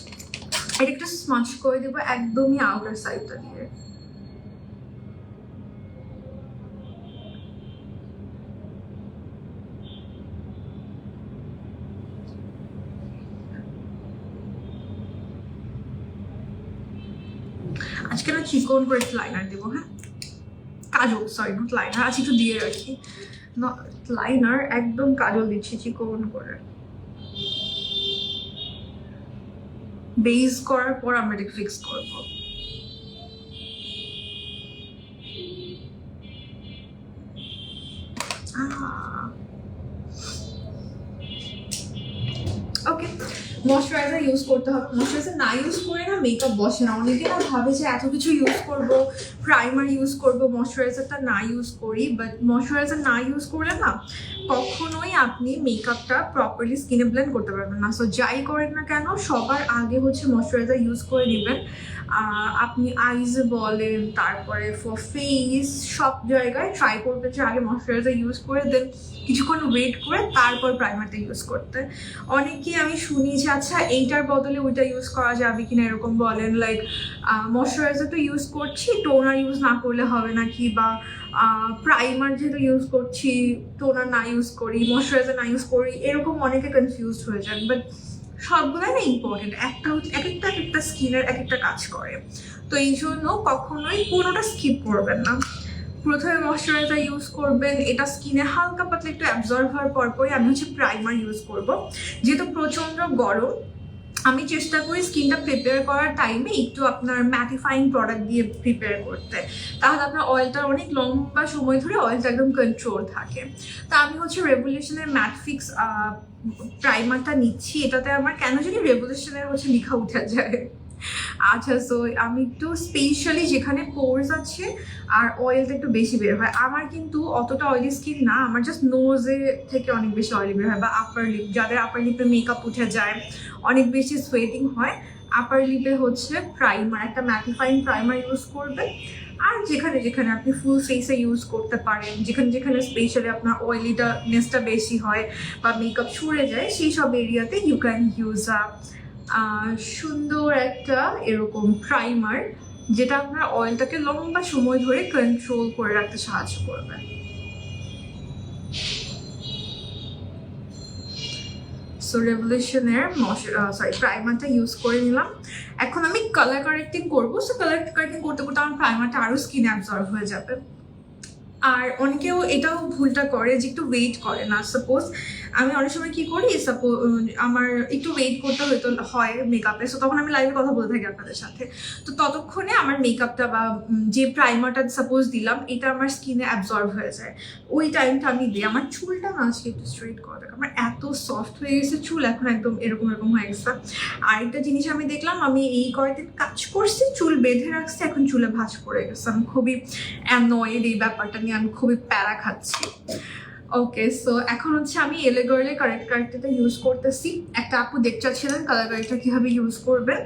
এটা একটু স্মাচ করে দেবো একদমই আউটার সাইডটা দিয়ে। আজকে না চিকন করে একটু লাইনার দেবো, হ্যাঁ কাজল, সরি নট লাইনার, আজকে একটু দিয়ে রাখি, লাইনার একদম কাজল দিচ্ছি চিকন করে। বেস করার পর আমরা এটা ফিক্স করবো। ওকে, ময়শ্চারাইজার ইউজ করতে হবে। ময়শ্চারাইজার না ইউজ করে না মেকআপ বসে না। অনেকে না ভাবে যে এত কিছু ইউজ করব, প্রাইমার ইউজ করব, ময়শ্চারাইজারটা না ইউজ করি, বাট ময়শ্চারাইজার না ইউজ করলে না কখনোই আপনি মেকআপটা প্রপারলি স্কিনে ব্লেন্ড করতে পারবেন না। সো যাই করেন না কেন সবার আগে হচ্ছে ময়শ্চারাইজার ইউজ করে নেবেন। আপনি আইজে বলেন, তারপরে ফর ফেস, সব জায়গায় ট্রাই করবেন যে আগে ময়শ্চারাইজার ইউজ করে দেন কিছুক্ষণ ওয়েট করে তারপর প্রাইমারটা ইউজ করতে। অনেকেই আমি শুনি যে আচ্ছা এইটার বদলে ওইটা ইউজ করা যাবে কিনা এরকম বলেন, লাইক ময়শ্চারাইজার তো ইউজ করছি, টোনার ইউজ না করলে হবে নাকি, বা প্রাইমার যেহেতু ইউজ করছি টোনার না ইউজ করি, ময়শ্চারাইজার না ইউজ করি, এরকম অনেকে কনফিউজড হয়ে যান। বাট সবগুলোই না ইম্পর্টেন্ট, একটা হচ্ছে এক একটা স্কিনের এক একটা কাজ করে, তো এই জন্য কখনোই কোনোটা স্কিপ করবেন না। প্রথমে ময়শ্চারাইজার ইউজ করবেন, এটা স্কিনে হালকা পাতলা একটু অ্যাবজর্ব হওয়ার পরপরই আমি হচ্ছে প্রাইমার ইউজ করব। যেহেতু প্রচণ্ড গরম, আমি চেষ্টা করি স্কিনটা প্রিপেয়ার করার টাইমে একটু আপনার ম্যাটিফাইং প্রোডাক্ট দিয়ে প্রিপেয়ার করতে, তাহলে আপনার অয়েলটা অনেক লম্বা সময় ধরে অয়েলটা একদম কন্ট্রোল থাকে। তা আমি হচ্ছে রেভলিউশনের ম্যাট ফিক্স প্রাইমারটা নিচ্ছি। এটাতে আমার কেন জানি রেভলিউশনের হচ্ছে লেখা উঠে যায়। আচ্ছা, সো আমি একটু স্পেশালি যেখানে পোর্স আছে আর অয়েলটা একটু বেশি বের হয়, আমার কিন্তু অতটা অয়েলি স্কিন না, আমার জাস্ট নোজে থেকে অনেক বেশি অয়েলি বের হয়, বা আপার লিপ, যাদের আপার লিপে মেকআপ উঠে যায়, অনেক বেশি সোয়েটিং হয়, আপার লিপে হচ্ছে প্রাইমার, একটা ম্যাটিফাইং প্রাইমার ইউজ করবে। আর যেখানে যেখানে আপনি ফুল ফেসে ইউজ করতে পারেন, যেখানে যেখানে স্পেশালি আপনার অয়েলিনেসটা বেশি হয় বা মেকআপ ছুড়ে যায়, সেই সব এরিয়াতে ইউ ক্যান ইউজ সুন্দর একটা এরকম প্রাইমার, যেটা আপনার অয়েলটাকে লম্বা সময় ধরে কন্ট্রোল করে রাখতে সাহায্য করবে। সো রেভলিউশনের প্রাইমারটা ইউজ করে নিলাম। এখন আমি কালার কারেক্টিং করবো। সো কালার কারেক্টিং করতে করতে আমার প্রাইমারটা আরও স্কিনে অ্যাবজর্ব হয়ে যাবে। আর অনেকেও এটাও ভুলটা করে যে একটু ওয়েট করে না। সাপোজ আমি অনেক সময় কি করি, আমার একটু ওয়েট করতে হয় মেকআপে, সো তখন আমি লাইভে কথা বলতে থাকি আপনাদের সাথে। তো ততক্ষণে আমার মেকআপটা বা যে প্রাইমারটা সাপোজ দিলাম এটা আমার স্কিনে অ্যাবজর্ব হয়ে যায়, ওই টাইমটা আমি দিই। আমার চুলটা না আজকে একটু স্ট্রেট করা থাকে, আমার এত সফট হয়ে গেছে চুল, এখন একদম এরকম এরকম হয়ে গেছে। আরেকটা জিনিস আমি দেখলাম, আমি এই কয়েকদিন কাজ করছি, চুল বেঁধে রাখছি, এখন চুলে ভাঁজ পড়ে গেছে। আমি খুবই অ্যানয়েড এই ব্যাপারটা নিয়ে, আমি খুবই প্যারা খাচ্ছি। ওকে, সো এখন হচ্ছে আমি এলে গার্লে কারেক্টারটা ইউজ করতেছি। একটা আপু দেখতে চাচ্ছিলেন কালার কারেক্টার কীভাবে ইউজ করবেন।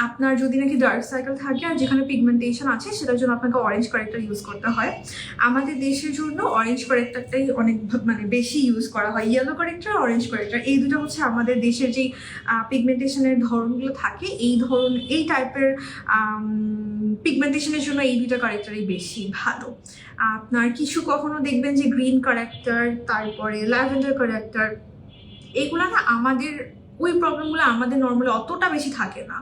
আপনার যদি নাকি ডার্ক সার্কেল থাকে আর যেখানে পিগমেন্টেশন আছে সেটার জন্য আপনাকে অরেঞ্জ কারেক্টার ইউজ করতে হয়। আমাদের দেশের জন্য অরেঞ্জ কারেক্টারটাই অনেক বেশি ইউজ করা হয়। ইয়েলো কারেক্টার, অরেঞ্জ কারেক্টার, এই দুটো হচ্ছে আমাদের দেশের যেই পিগমেন্টেশনের ধরনগুলো থাকে, এই টাইপের পিগমেন্টেশনের জন্য এই দুটো কারেক্টারই বেশি ভালো। আপনার কিছু কখনো দেখবেন যে গ্রিন কারেক্টার, তারপরে ল্যাভেন্ডার কারেক্টার, এগুলো না আমাদের ওই প্রবলেমগুলো আমাদের নর্মালি অতটা বেশি থাকে না।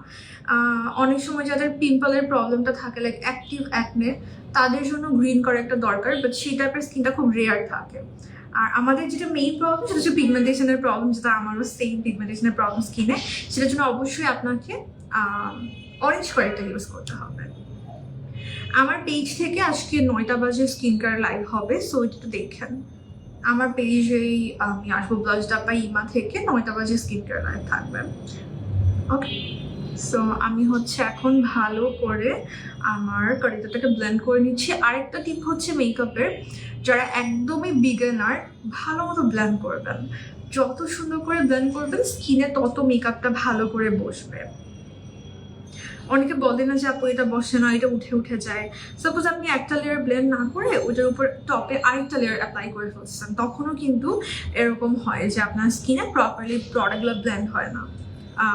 অনেক সময় যাদের পিম্পলের প্রবলেমটা থাকে, লাইক অ্যাক্টিভ অ্যাকনে, তাদের জন্য গ্রিন কারেক্টার দরকার, বাট সেই টাইপের স্কিনটা খুব রেয়ার থাকে। আর আমাদের যেটা মেইন প্রবলেম সেটা হচ্ছে পিগমেন্টেশনের প্রবলেম, যেটা আমারও সেম পিগমেন্টেশনের প্রবলেম স্কিনে, সেটার জন্য অবশ্যই আপনাকে অরেঞ্জ কারেক্টার ইউজ করতে হবে। আমার পেজ থেকে আজকে 9টা বাজে স্কিন কেয়ার লাইভ হবে, সো একটু দেখেন। আমার পেজেই আমি আসবো ব্লাশ ডাব্বা ইমা থেকে, 9টা বাজে স্কিন কেয়ার লাইভ থাকবে। ওকে, সো আমি হচ্ছে এখন ভালো করে আমার কারেক্টারটাকে ব্লেন্ড করে নিচ্ছি। আরেকটা টিপ হচ্ছে মেকআপের, যারা একদমই বিগিনার, ভালো মতো ব্লেন্ড করবেন। যত সুন্দর করে ব্লেন্ড করবেন স্কিনে তত মেকআপটা ভালো করে বসবে। অনেকে বলে না যে আপু এটা বসে না, এটা উঠে উঠে যায়। সাপোজ আপনি একটা লেয়ার ব্লেন্ড না করে ওটার উপর টপে আরেকটা লেয়ার অ্যাপ্লাই করে ফেলছেন, তখনও কিন্তু এরকম হয় যে আপনার স্কিনে প্রপারলি প্রোডাক্টগুলো ব্লেন্ড হয় না,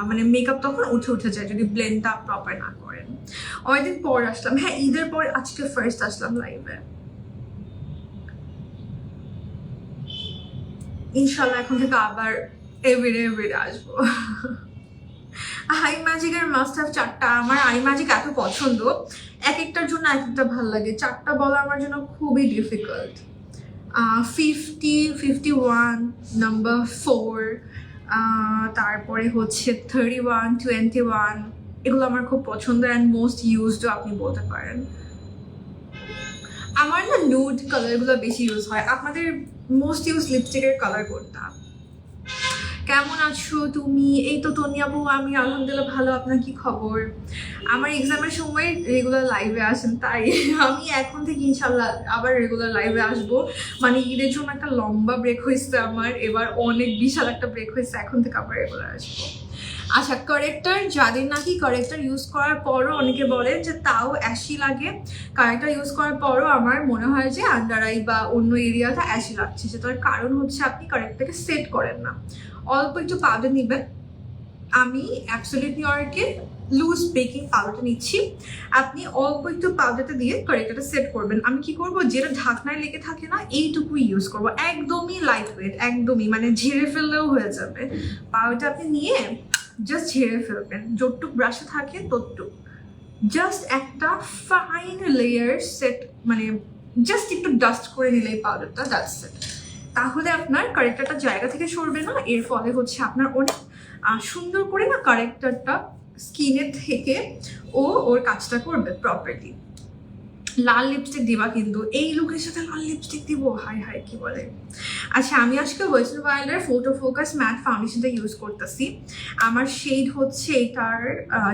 মানে মেকআপ তখন উঠে উঠে যায় যদি ব্লেন্ডটা প্রপার না করেন। অনেকদিন পর আসলাম, হ্যাঁ ঈদের পর আজকে ফার্স্ট আসলাম লাইভে। ইনশাল্লাহ এখন থেকে আবার এভরিডে আসবো। আই ম্যাজিকের মাস্ট হ্যাভ 4টা। আমার আই ম্যাজিক এত পছন্দ, এক একটার জন্য এক একটা ভালো লাগে। 4টা বলা আমার জন্য খুবই ডিফিকাল্ট। 50, 51, নাম্বার 4, তারপরে হচ্ছে 31, 21, এগুলো আমার খুব পছন্দ অ্যান্ড মোস্ট ইউজডও আপনি বলতে পারেন। আমার না নুড কালারগুলো বেশি ইউজ হয়। আপনাদের মোস্ট ইউজ লিপস্টিকের কালার কোনটা? কেমন আছো তুমি? এই তো তনি আপু, আমি আলহামদুলিল্লাহ ভালো। আপনার কি খবর? আমার এক্সামের সময় রেগুলার লাইভে আসেন, তাই আমি এখন থেকে ইনশাল্লাহ আবার রেগুলার লাইভে আসবো। মানে ঈদের জন্য একটা লম্বা ব্রেক হয়েছে আমার, এবার অনেক বিশাল একটা ব্রেক হয়েছে, এখন থেকে আবার রেগুলার আসবো। আচ্ছা, কারেক্টার যাদের নাকি কারেক্টার ইউজ করার পরও অনেকে বলেন যে তাও অ্যাশি লাগে, কারেক্টার ইউজ করার পরও আমার মনে হয় যে আন্ডার আই বা অন্য এরিয়াটা অ্যাশি লাগছে, সেটার কারণ হচ্ছে আপনি কারেক্টারকে সেট করেন না। অল্প একটু পাউডার নেবেন। আমি অ্যাবসলিউট নিউইয়র্কের লুজ বেকিং পাউডারটা নিচ্ছি। আপনি অল্প একটু পাউডারটা দিয়ে কারেক্টারটা সেট করবেন। আমি কি করব, যেটা ঢাকনায় লেগে থাকে না এইটুকু ইউজ করব, একদমই লাইট ওয়েট, একদমই মানে ঝেড়ে ফেললেও হয়ে যাবে। পাউডারটা আপনি নিয়ে জাস্ট ঝেড়ে ফেলবেন, যতটুক ব্রাশে থাকে ততটুক, জাস্ট একটা ফাইন লেয়ার সেট, মানে জাস্ট একটু ডাস্ট করে নিলে এই পাউডারটা, দ্যাটস ইট। তাহলে আপনার কারেক্টারটা জায়গা থেকে সরবে না, এর ফলে হচ্ছে আপনার অনেক সুন্দর করে না কারেক্টারটা স্কিনের থেকে ওর কাজটা করবে প্রপারলি। লাল লিপস্টিক দিবা কিন্তু, এই লুকের সাথে লাল লিপস্টিক দিব, হাই হাই কি বলে। আচ্ছা, আমি আজকে ওয়েস্টার্ন ওয়াইল্ডের ফটো ফোকাস ম্যাট ফাউন্ডেশনটা ইউজ করতেছি। আমার শেড হচ্ছে এটার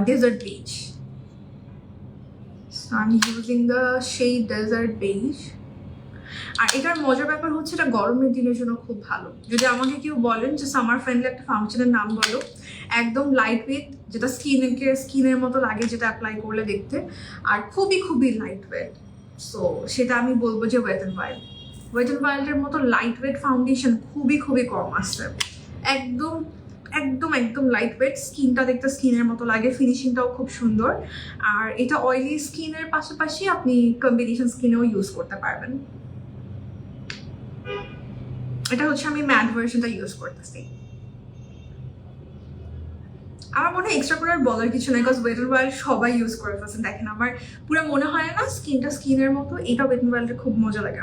desert beige. So I'm using the shade Desert Beige. আর এটার মজার ব্যাপার হচ্ছে এটা গরমের দিনের জন্য খুব ভালো। যদি আমাকে কেউ বলেন যে সামার ফ্রেন্ডলি একটা ফাউন্ডেশনের নাম বলো, একদম লাইট ওয়েট, যেটা স্কিনের মতো লাগে, যেটা অ্যাপ্লাই করলে দেখতে, আর খুবই খুবই লাইট ওয়েট, সো সেটা আমি বলবো যে wet and wild. Wet and ওয়াইল্ডের মতো লাইট ওয়েট ফাউন্ডেশন খুবই খুবই কম আসছে। একদম একদম একদম লাইট ওয়েট, স্কিনটা দেখতে স্কিনের মতো লাগে, ফিনিশিংটাও খুব সুন্দর। আর এটা অয়েলি স্কিনের পাশাপাশি আপনি কম্বিনেশন স্কিনেও ইউজ করতে পারবেন। এটা হচ্ছে আমি ম্যাট ভার্সনটা ইউজ করতেছি। আমার মনে হয় এক্সট্রা করে আর বলার কিছু নাই, বিকজ ওয়েট অ্যান্ড ওয়াইল্ড সবাই ইউজ করে ফেলছেন। দেখেন আমার পুরো মনে হয় না স্কিনটা স্কিনের মতো, এটা ওয়েট অ্যান্ড ওয়াইল্ডের খুব মজা লাগে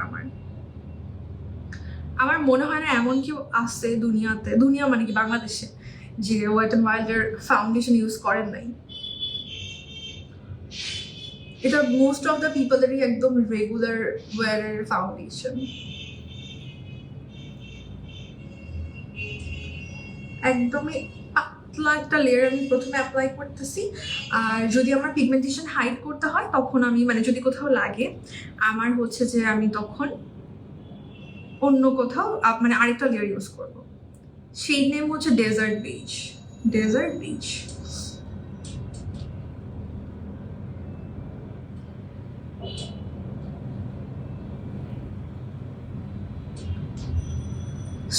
আমার মনে হয় না এমন কেউ আছে দুনিয়াতে, দুনিয়া মানে কি বাংলাদেশে, যে ওয়েট অ্যান্ড ওয়াইল্ডের ফাউন্ডেশন ইউজ করেন নাই। এটা মোস্ট অফ দ্য পিপলেরই একদম রেগুলার ওয়ারের ফাউন্ডেশন। একদমই পাতলা একটা লেয়ার আমি প্রথমে অ্যাপ্লাই করতেছি। আর যদি আমার পিগমেন্টেশন হাইড করতে হয় তখন আমি মানে যদি কোথাও লাগে আমার হচ্ছে যে আমি তখন অন্য কোথাও মানে আরেকটা লেয়ার ইউজ করব। সেই নেম হচ্ছে desert beach. Desert beach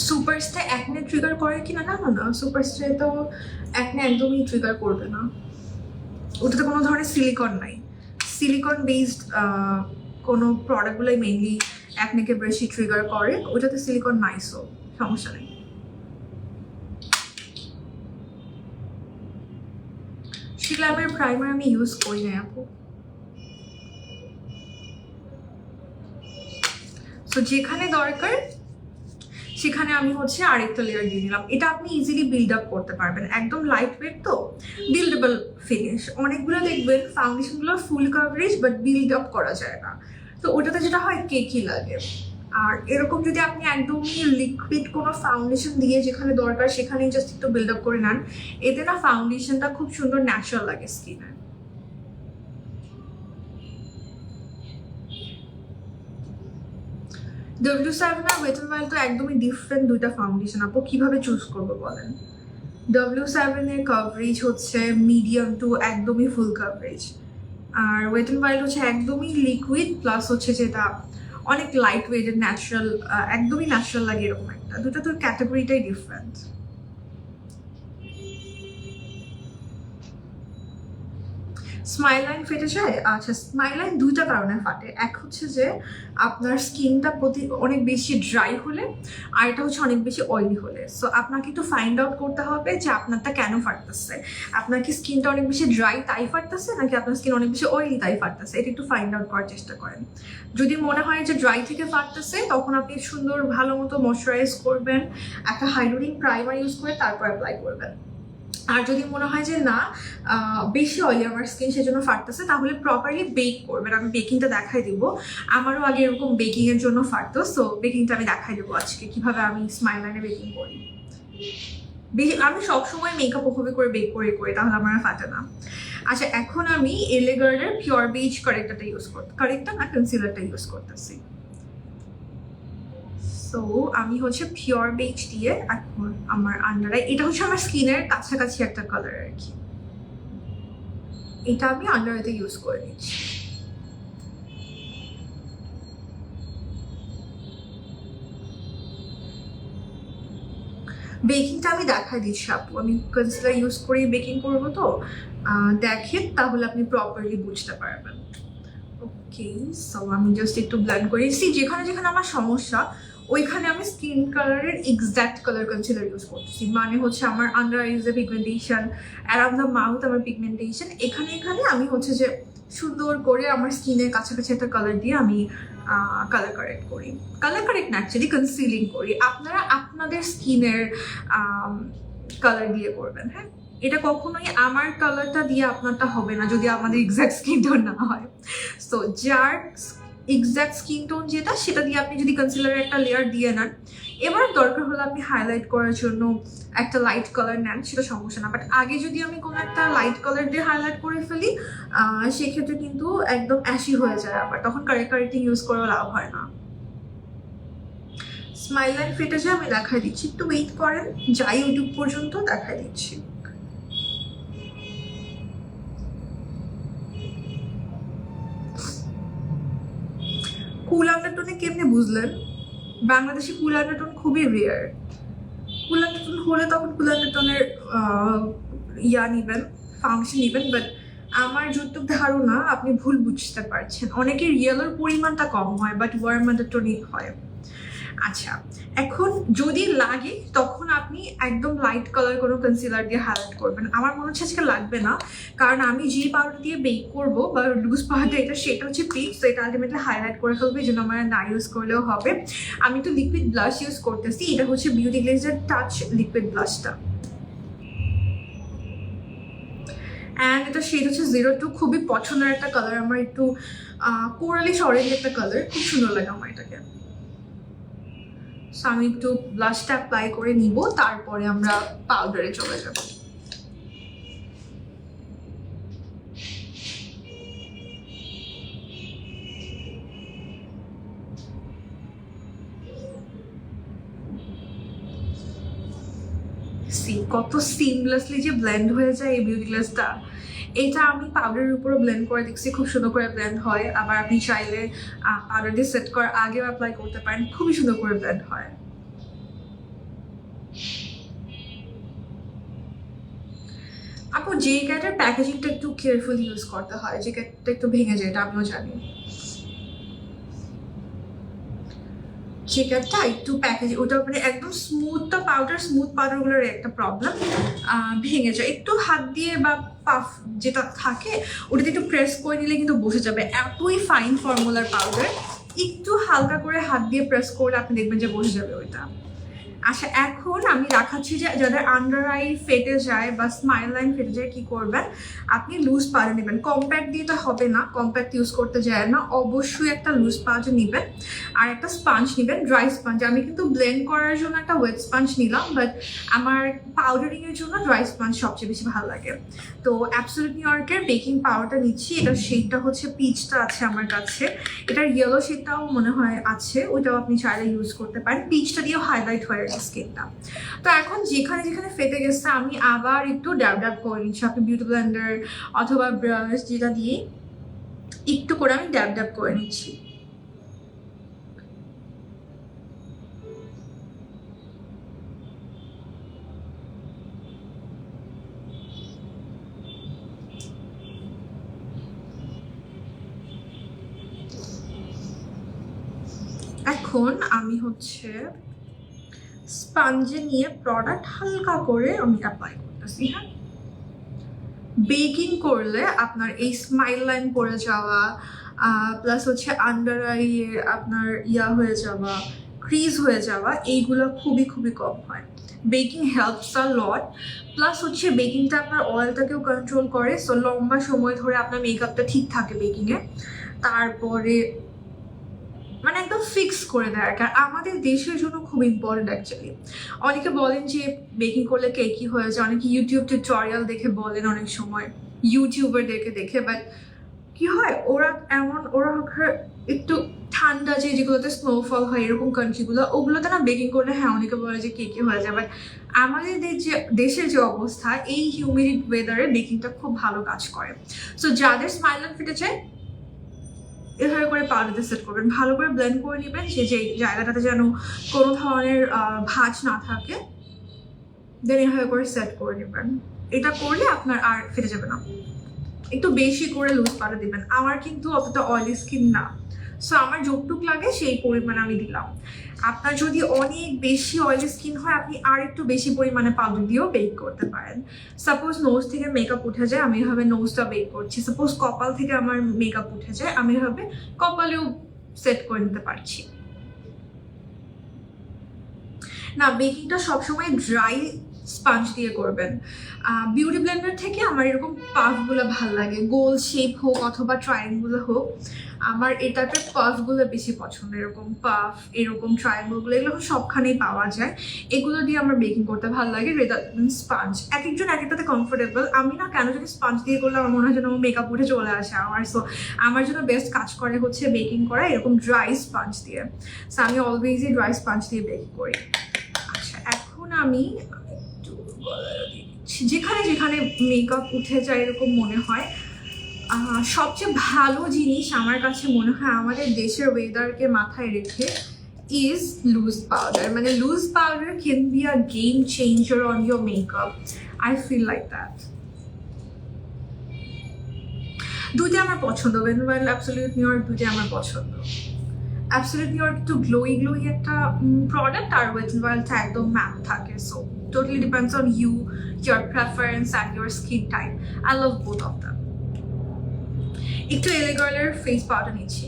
super stay acne trigger করে কিনা, না না না, সুপার স্টে তো অ্যাকনে একদমই ট্রিগার করবে না। ওটাতে কোনো ধরনের সিলিকন নাই। সিলিকন বেসড কোনো প্রোডাক্টগুলোই মেইনলি অ্যাকনেকে বেশি ট্রিগার করে, ওটাতে সিলিকন নাই, সো সমস্যা নেই। শিলাবের প্রাইমার আমি ইউজ করি না আপু। সো যেখানে দরকার সেখানে আমি হচ্ছে আরেকটা লেয়ার দিয়ে দিলাম। এটা আপনি ইজিলি বিল্ড আপ করতে পারবেন, একদম লাইট ওয়েট তো, বিল্ডেবল ফিনিশ। অনেকগুলো দেখবেন ফাউন্ডেশনগুলো full coverage but build up করা যায় না, তো ওটাতে যেটা হয় কেকি লাগে। আর এরকম যদি আপনি একদমই লিকুইড কোনো ফাউন্ডেশন দিয়ে যেখানে দরকার সেখানেই জাস্ট একটু বিল্ড আপ করে নেন, এতে না ফাউন্ডেশনটা খুব সুন্দর ন্যাচারাল লাগে স্কিনে। W7 R wet and wild তো একদমই ডিফারেন্ট দুইটা ফাউন্ডেশন। আপু কিভাবে চুজ করবো বলেন? W7 এর কভারেজ হচ্ছে মিডিয়াম টু একদমই ফুল কভারেজ, আর ওয়েট অ্যান্ড ওয়াইল্ড হচ্ছে একদমই লিকুইড প্লাস হচ্ছে যেটা অনেক লাইট ওয়েটেড ন্যাচারাল, একদমই ন্যাচারাল লাগে এরকম একটা। দুটো তো ক্যাটাগরিটাই ডিফারেন্ট। স্মাইল লাইন ফেটে যায়? আচ্ছা, স্মাইল লাইন দুইটা কারণে ফাটে। এক হচ্ছে যে আপনার স্কিনটা অনেক বেশি ড্রাই হলে, আর এটা হচ্ছে অনেক বেশি অয়েলি হলে। সো আপনাকে একটু ফাইন্ড আউট করতে হবে যে আপনারটা কেন ফাটতেছে। আপনার কি স্কিনটা অনেক বেশি ড্রাই তাই ফাটতেছে, নাকি আপনার স্কিন অনেক বেশি অয়েলি তাই ফাটতেছে, এটা একটু ফাইন্ড আউট করার চেষ্টা করেন। যদি মনে হয় যে ড্রাই থেকে ফাটতেছে তখন আপনি সুন্দর ভালো মতো ময়শ্চারাইজ করবেন, একটা হাইড্রোলিং প্রাইমার ইউজ করে তারপর অ্যাপ্লাই করবেন। আর যদি মনে হয় যে না বেশি অয়েলি আমার স্কিন সেজন্য ফাটতেছে, তাহলে প্রপারলি বেক করবেন। আমি বেকিংটা দেখাই দিব, আমারও আগে এরকম বেকিংয়ের জন্য ফাটতো, সো বেকিংটা আমি দেখাই দেবো আজকে কিভাবে আমি স্মাইল লাইনে বেকিং করি। আমি সবসময় মেকআপ ওভাবে করে বেক করি, তাহলে আমার ফাটে না। আচ্ছা, এখন আমি এলেগার্ডের পিওর বেজ কারেক্টারটা ইউজ কারেক্টার না কনসিলারটা ইউজ করতেছি। সো আমি হচ্ছে পিওর বেজ দিয়ে এখন আমার আন্ডার আই, এটা হচ্ছে আমার স্কিনের কাছাকাছি একটা কালার আর কি, এটা আমি আন্ডার আইতে ইউজ করে নিচ্ছি। বেকিংটা আমি দেখাই দিচ্ছি আপু, আমি কনসিলার ইউজ করে বেকিং করবো, তো দেখেন তাহলে আপনি প্রপারলি বুঝতে পারবেন। ওকে, সো আমি জাস্ট একটু ব্লেন্ড করে এসেছি। যেখানে যেখানে আমার সমস্যা ওইখানে আমি স্কিন কালারের এক্সাক্ট কালার কনসিলার ইউজ করতেছি। মানে হচ্ছে আমার আন্ডার আইজে পিগমেন্টেশন, অ্যারাউন্ড দ্য মাউথ আমার পিগমেন্টেশন, এখানে আমি হচ্ছে যে সুন্দর করে আমার স্কিনের কাছাকাছি একটা কালার দিয়ে আমি কালার কারেক্ট করি। কালার কারেক্ট না, অ্যাকচুয়ালি কনসিলিং করি। আপনারা আপনাদের স্কিনের কালার দিয়ে করবেন। হ্যাঁ, এটা কখনোই আমার কালারটা দিয়ে আপনারটা হবে না যদি আমাদের এক্সাক্ট স্কিন টোন না হয়। সো যার এক্সাক্ট স্কিন টোন যেটা, সেটা দিয়ে আপনি যদি কনসিলারের একটা লেয়ার দিয়ে নেন, এবার দরকার হলে আপনি হাইলাইট করার জন্য একটা লাইট কালার নেন, সেটা সমস্যা না। বাট আগে যদি আমি কোনো একটা লাইট কালার দিয়ে হাইলাইট করে ফেলি, সেক্ষেত্রে কিন্তু একদম অ্যাশি হয়ে যায়, আবার তখন কারেক্টিং ইউজ করেও লাভ হয় না। স্মাইল লাইন ফেটে যায়, আমি দেখাই দিচ্ছি, একটু ওয়েট করেন, যাই ইউটিউব পর্যন্ত দেখাই দিচ্ছি। কুল আন্ডারটোনে কেমনে বুঝলেন? বাংলাদেশে কুল আন্ডারটোন খুবই রেয়ার। কুল আন্ডারটোন হলে তখন কুল আন্ডারটোনের নিবেন, ফাউন্ডেশন নিবেন, বাট আমার যতটুকু ধারণা আপনি ভুল বুঝতে পারছেন। অনেকের ইয়েলোর পরিমাণটা কম হয়, বাট ওয়ার্ম আন্ডারটোনই হয়। আচ্ছা, এখন যদি লাগে তখন আপনি একদম লাইট কালার কোনো কনসিলার দিয়ে হাইলাইট করবেন। আমার মনে হচ্ছে আজকে লাগবে না, কারণ আমি যে পাউডার দিয়ে বেক করবো বা লুজ পাউডার সেটা হচ্ছে পিচ, তো এটা আলটিমেটলি হাইলাইট করে ফেলবে, এই জন্য আমার না ইউজ করলেও হবে। আমি তো লিকুইড ব্লাশ ইউজ করতেছি, এটা হচ্ছে বিউটি গ্লেজের টাচ লিকুইড ব্লাশটা, অ্যান্ড এটা শেড হচ্ছে 02। খুবই পছন্দের একটা কালার আমার, একটু কোরালিশ অরেঞ্জ একটা কালার, খুব সুন্দর লাগে আমার এটাকে। সো আমি একটু ব্লাশটা অ্যাপ্লাই করে নিব, তারপরে আমরা পাউডারে চলে যাব। কত সিমলেসলি যে ব্লেন্ড হয়ে যায় এই বিউটি গ্লেজটা। এটা আমি পাউডারের উপরে ব্লেন্ড করে দেখছি, খুব সুন্দর করে ব্লেন্ড হয়। আবার আপনি চাইলে পাউডার দিয়ে সেট করার আগেও অ্যাপ্লাই করতে পারেন, খুবই সুন্দর করে ব্লেন্ড হয়। আপু যে ক্যাটের প্যাকেজিংটা একটু কেয়ারফুল ইউজ করতে হয়, যে ক্যাটটা একটু ভেঙে যায়, এটা আমিও জানি। যে ক্যাটটা একটু প্যাকেজিং, ওটা মানে একদম স্মুথ পাউডারগুলোর একটা প্রবলেম, ভেঙে যায়। একটু হাত দিয়ে বা পাফ যেটা থাকে ওটাতে একটু প্রেস করে নিলে কিন্তু বসে যাবে। এতই ফাইন ফর্মুলার পাউডার, একটু হালকা করে হাত দিয়ে প্রেস করলে আপনি দেখবেন যে বসে যাবে ওইটা। আচ্ছা, এখন আমি দেখাচ্ছি যে যাদের আন্ডার আই ফেটে যায় বা স্মাইল লাইন ফেটে যায় কি করবেন। আপনি লুজ পাউডার নেবেন, কম্প্যাক্ট দিয়ে তো হবে না, কম্প্যাক্ট ইউজ করতে যায় না, অবশ্যই একটা লুজ পাউডার নেবেন। আর একটা স্পাঞ্জ নেবেন, ড্রাই স্পাঞ্জ। আমি কিন্তু ব্লেন্ড করার জন্য একটা ওয়েট স্পাঞ্জ নিলাম, বাট আমার পাউডারিং এর জন্য ড্রাই স্পাঞ্জ সবচেয়ে বেশি ভালো লাগে। তো অ্যাবসলিউট নিউ ইয়র্কের বেকিং পাউডারটা নিচ্ছি, এটা শেডটা হচ্ছে পিচটা আছে আমার কাছে, এটার ইয়েলো শেডটাও মনে হয় আছে, ওইটাও আপনি চাইলে ইউজ করতে পারেন। পিচটা দিয়েও হাইলাইট হয়ে স্কিনটা। তো এখন যেখানে যেখানে ফেটে গেছে আমি আবার একটু ড্যাব ড্যাব করে নিচ্ছি। আপনি বিউটি ব্লেন্ডার অথবা ব্রাশ যেটা দিয়ে একটু করে আমি ড্যাব ড্যাব করে নিচ্ছি। এখন আমি হচ্ছে স্পঞ্জে নিয়ে প্রোডাক্ট হালকা করে আমি অ্যাপ্লাই করতেছি। হ্যাঁ, বেকিং করলে আপনার এই স্মাইল লাইন পড়ে যাওয়া, প্লাস হচ্ছে আন্ডার আই আপনার হয়ে যাওয়া, ক্রিজ হয়ে যাওয়া, এইগুলো খুবই খুবই কম হয়। বেকিং হেল্পস আ লট। প্লাস হচ্ছে বেকিংটা আপনার অয়েলটাকেও কন্ট্রোল করে, সো লম্বা সময় ধরে আপনার মেকআপটা ঠিক থাকে বেকিংয়ে। তারপরে মানে একদম ফিক্স করে দেয় আর কি। আমাদের দেশের জন্য খুব ইম্পর্টেন্ট অ্যাকচুয়ালি। অনেকে বলেন যে বেকিং করলে কেকি হয়ে যায়, অনেকে ইউটিউব টিউটোরিয়াল দেখে বলেন, অনেক সময় ইউটিউবার দেখে, বাট কি হয় ওরা একটু ঠান্ডা যেগুলোতে স্নোফল হয় এরকম কান্ট্রিগুলো, ওগুলোতে না বেকিং করলে হ্যাঁ অনেকে বলে যে কেকি হয়ে যায়, বাট আমাদের দেশের যে অবস্থা, এই হিউমিডিক ওয়েদারে বেকিংটা খুব ভালো কাজ করে। সো যাদের স্মাইল লাইন ফেটে যায় এভাবে করে পাউডারটা সেট করবেন, ভালো করে ব্লেন্ড করে নেবেন, যে জায়গাটাতে যেন কোনো ধরনের ভাঁজ না থাকে, দেন এভাবে করে সেট করে নেবেন। এটা করলে আপনার আর ফেটে যাবে না। একটু বেশি করে লুজ পাউডার দিবেন। আমার কিন্তু অতটা অয়েলি স্কিন না, সো আমার যতটুক লাগে সেই পরিমাণে আমি দিলাম। আপনার যদি অনেক বেশি অয়েলি স্কিন হয় আপনি আর একটু বেশি পরিমাণে পাউডার দিয়েও বেক করতে পারেন। সাপোজ নোজ থেকে মেকআপ উঠে যায়, আমি এভাবে নোজটা বেক করছি। সাপোজ কপাল থেকে আমার মেকআপ উঠে যায়, আমি এভাবে কপালেও সেট করে নিতে পারছি। না, বেকিংটা সবসময় ড্রাই স্পঞ্জ দিয়ে করবেন। বিউটি ব্লেন্ডার থেকে আমার এরকম পাফগুলো ভালো লাগে, গোল শেপ হোক অথবা ট্রায়াঙ্গুলো হোক, আমার এই টাইপের পাফগুলো বেশি পছন্দ। এরকম পাফ, এরকম ট্রায়াঙ্গুলগুলো, এগুলো সবখানেই পাওয়া যায়। এগুলো দিয়ে আমার বেকিং করতে ভালো লাগে রেদার দেন স্পঞ্জ। এক একজন এক একটাতে কমফোর্টেবল। আমি না কেন যদি স্পঞ্জ দিয়ে করলে আমার মনে হয় যেন আমার মেকআপ উঠে চলে আসে আমার। সো আমার জন্য বেস্ট কাজ করে হচ্ছে বেকিং করা এরকম ড্রাই স্পঞ্জ দিয়ে। সো আমি অলওয়েজই ড্রাই স্পঞ্জ দিয়ে বেকিং করি। আচ্ছা, এখন আমি একটু যেখানে যেখানে মেকআপ উঠে যায় এরকম মনে হয়, সবচেয়ে ভালো জিনিস আমার কাছে মনে হয় আমাদের দেশের ওয়েদারকে মাথায় রেখে ইজ লুজ পাউডার। মানে loose powder can be a game changer on your makeup. I feel like that. দুইটা আমার পছন্দ, wet and wild, absolute New York, দুইটা আমার পছন্দ। অ্যাবসলিউট নিউ ইয়র্ক একটু গ্লোই গ্লোই একটা প্রোডাক্ট, আর ওয়েট এন্ড ওয়াইল্ডটা একদম ম্যাট থাকে। So totally depends on you, your preference and your skin type. I love both of them. একটু এলে গার্লের ফেস পাউডার নিচ্ছি।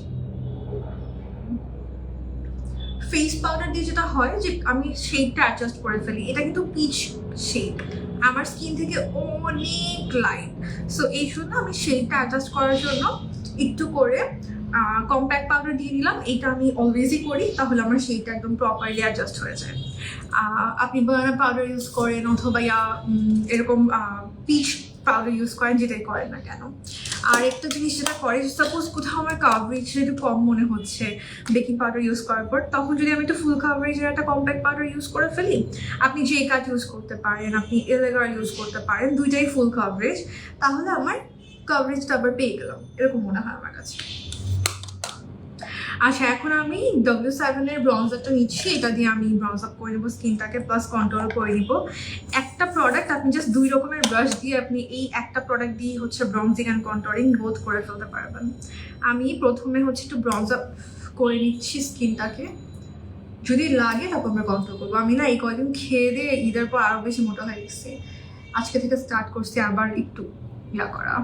ফেস পাউডার দিয়ে যেটা হয় যে আমি শেডটা অ্যাডজাস্ট করে ফেলি। এটা কিন্তু পিচ শেড, আমার স্কিন থেকে অনেক লাইট। সো এই জন্য আমি শেডটা অ্যাডজাস্ট করার জন্য একটু করে কম্প্যাক্ট পাউডার দিয়ে নিলাম। এইটা আমি অলওয়েজই করি, তাহলে আমার শেডটা একদম প্রপারলি অ্যাডজাস্ট হয়ে যায়। আপনি বানানা পাউডার ইউজ করেন অথবা এরকম পিচ পাউডার ইউজ করেন, যেটাই করেন না কেন। আর একটা জিনিস যেটা করে, সাপোজ কোথাও আমার কাভারেজ একটু কম মনে হচ্ছে বেকিং পাউডার ইউজ করার পর, তখন যদি আমি একটু ফুল কাভারেজের একটা কম্প্যাক্ট পাউডার ইউজ করে ফেলি, আপনি জে কাট ইউজ করতে পারেন, আপনি এলেগার ইউজ করতে পারেন, দুইটাই ফুল কাভারেজ, তাহলে আমার কাভারেজটা আবার পেয়ে গেলাম, এরকম মনে হয় আমার কাছে। আচ্ছা, এখন আমি W7 এর ব্রঞ্জারটা নিচ্ছি। এটা দিয়ে আমি ব্রঞ্জ আপ করে নেবো স্কিনটাকে, প্লাস কন্ট্রোল করে দিব। একটা প্রোডাক্ট, আপনি জাস্ট 2 রকমের ব্রাশ দিয়ে আপনি এই একটা প্রোডাক্ট দিয়ে হচ্ছে ব্রঞ্জিং অ্যান্ড কন্ট্রোলিং বোথ করে ফেলতে পারবেন। আমি প্রথমে হচ্ছে একটু ব্রঞ্জ আপ করে নিচ্ছি স্কিনটাকে, যদি লাগে তারপর আমরা কন্ট্রোল করবো। আমি না এই কয়দিন খেয়ে দিয়ে ঈদের পর আরও বেশি মোটা হয়ে গেছি, আজকে থেকে স্টার্ট করছি আবার একটু করা।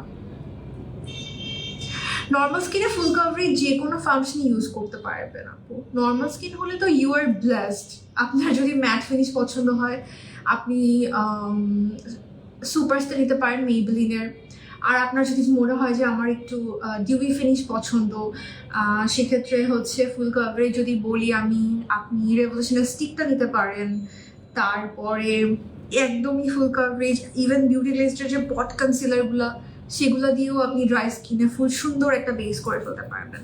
নর্মাল স্কিনে ফুল কাভারেজ যে কোনো ফাংশন ইউজ করতে পারবেন আপু। নর্মাল স্কিন হলে তো ইউ আর ব্লেসড। আপনার যদি ম্যাট ফিনিশ পছন্দ হয়, আপনি সুপারস্টার নিতে পারেন মেইবেলিনের। আর আপনার যদি মনে হয় যে আমার একটু ডিউই ফিনিশ পছন্দ, সেক্ষেত্রে হচ্ছে ফুল কাভারেজ যদি বলি আমি, আপনি রেভলিউশনের স্টিকটা নিতে পারেন। তারপরে একদমই ফুল কাভারেজ ইভেন বিউটি লেস্টের যে পট কনসিলারগুলো, সেগুলো দিয়েও আপনি ড্রাই স্কিনে ফুল সুন্দর একটা বেস করে ফেলতে পারবেন।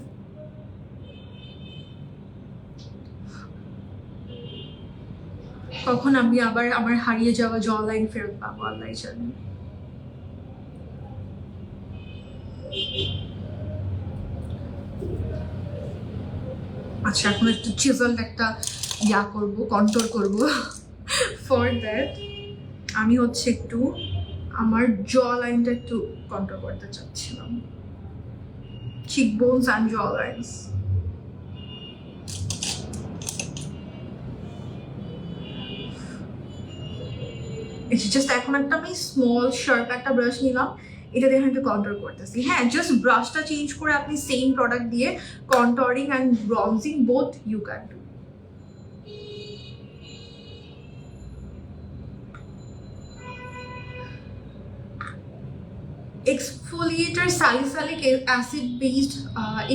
কখন আমি আবার আমার হারিয়ে যাওয়া জ লাইন ফেরত পাবো আল্লাহ জানে। আচ্ছা, এখন একটু চিজলড একটা করবো, কন্ট্রোল করবো। ফর দ্যাট আমি হচ্ছে একটু আমার জ লাইনটা একটু কন্ট্রোল করতে চাচ্ছিলাম, চিকবোনস অ্যান্ড জ লাইনস। জাস্ট এখন একটা আমি স্মল শার্প একটা ব্রাশ নিলাম, এটা দিয়ে একটু কন্ট্রোল করতেছি। হ্যাঁ, জাস্ট ব্রাশটা চেঞ্জ করে আপনি সেম প্রোডাক্ট দিয়ে controlling and bronzing both you can do. Exfoliator salicylic acid based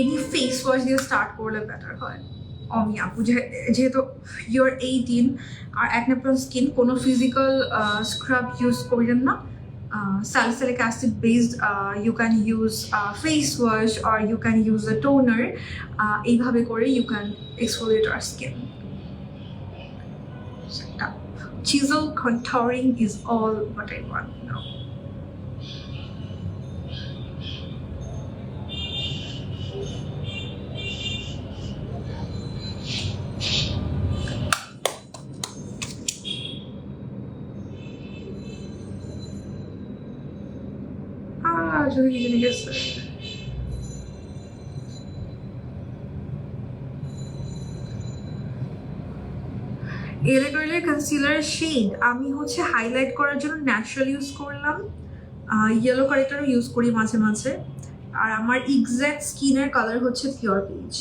any face wash দিয়ে স্টার্ট করলে বেটার হয়। অমি আপু, যেহেতু ইউর 18 আর অ্যাকনে স্কিন, কোনো ফিজিক্যাল স্ক্রাব ইউজ করেন না। Salicylic acid based you can use face wash or you can use a toner. এইভাবে করে you can exfoliate our skin. Chisel contouring is all what I want now. যদি জেনে গেছে এলেগার্লের concealer shade আমি হচ্ছে highlight করার জন্য ন্যাচারাল ইউজ করলাম, ইয়েলো কারেক্টারও ইউজ করি মাঝে মাঝে। আর আমার এক্স্যাক্ট স্কিনের কালার হচ্ছে পিওর পিচ।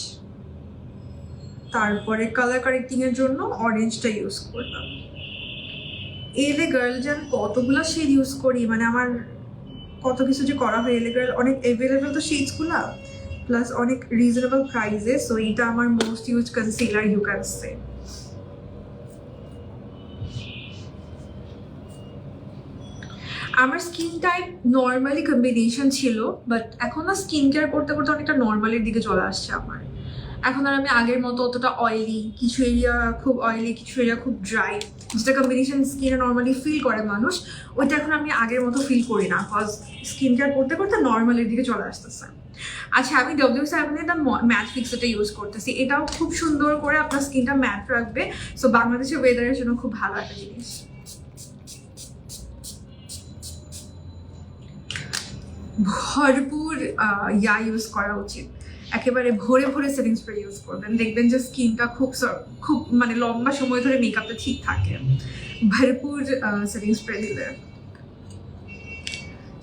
তারপরে কালার কারেক্টিং এর জন্য অরেঞ্জটা ইউজ করলাম। এলে গার্ল যেন কতগুলো শেড ইউজ করি, মানে আমার কত কিছু যে করা হয়। এলে গার্ল অনেক অ্যাভেলেবেল তো শেডসগুলো, প্লাস অনেক রিজনেবল প্রাইসে। সো এটা আমার most use concealer you can say. আমার স্কিন টাইপ নর্মালি কম্বিনেশন ছিল, বাট এখন না স্কিন কেয়ার করতে করতে অনেকটা নর্মালের দিকে চলে আসছে আমার। এখন আর আমি আগের মতো অতটা অয়েলি, কিছু এরিয়া খুব অয়েলি, কিছু এরিয়া খুব ড্রাই, যেটা কম্বিনেশন স্কিনে নর্মালি ফিল করে মানুষ, ওইটা এখন আমি আগের মতো ফিল করি না, বিকজ স্কিন কেয়ার করতে করতে নর্মালের দিকে চলে আসতেছে। আচ্ছা, আমি W7 দ্য ম্যাট ফিক্সারটা ইউজ করতেছি। এটাও খুব সুন্দর করে আপনার স্কিনটা ম্যাট রাখবে। সো বাংলাদেশের ওয়েদারের জন্য খুব ভালো একটা জিনিস। ভরপুর ইউজ করা উচিত, একেবারে ভরে ভরে সেটিং স্প্রে ইউজ করবেন, দেখবেন যে স্কিনটা খুব মানে লম্বা সময় ধরে মেকআপটা ঠিক থাকে ভরপুর সেটিং স্প্রে দিলে।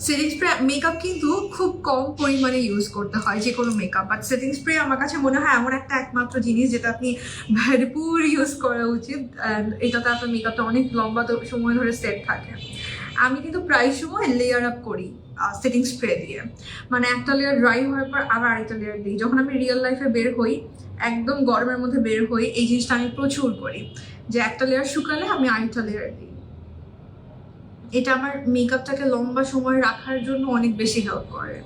সেটিং স্প্রে মেকআপ কিন্তু খুব কম পরিমাণে ইউজ করতে হয় যে কোনো মেকআপ, বাট সেটিং স্প্রে আমার কাছে মনে হয় এমন একটা একমাত্র জিনিস যেটা আপনি ভরপুর ইউজ করা উচিত। এটাতে আপনার মেকআপটা অনেক লম্বা সময় ধরে সেট থাকে। আমি কিন্তু প্রায় সময় লেয়ার আপ করি সেটিং স্প্রে দিয়ে, মানে একটা লেয়ার ড্রাই হওয়ার পর আবার আরেকটা লেয়ার দিই। যখন আমি রিয়েল লাইফে বের হই, একদম গরমের মধ্যে বের হই, এই জিনিসটা আমি প্রচুর করি, যে একটা লেয়ার শুকালে আমি আরেকটা লেয়ার দিই। এটা আমার মেকআপটাকে লম্বা সময় রাখার জন্য অনেক বেশি হেল্প করে।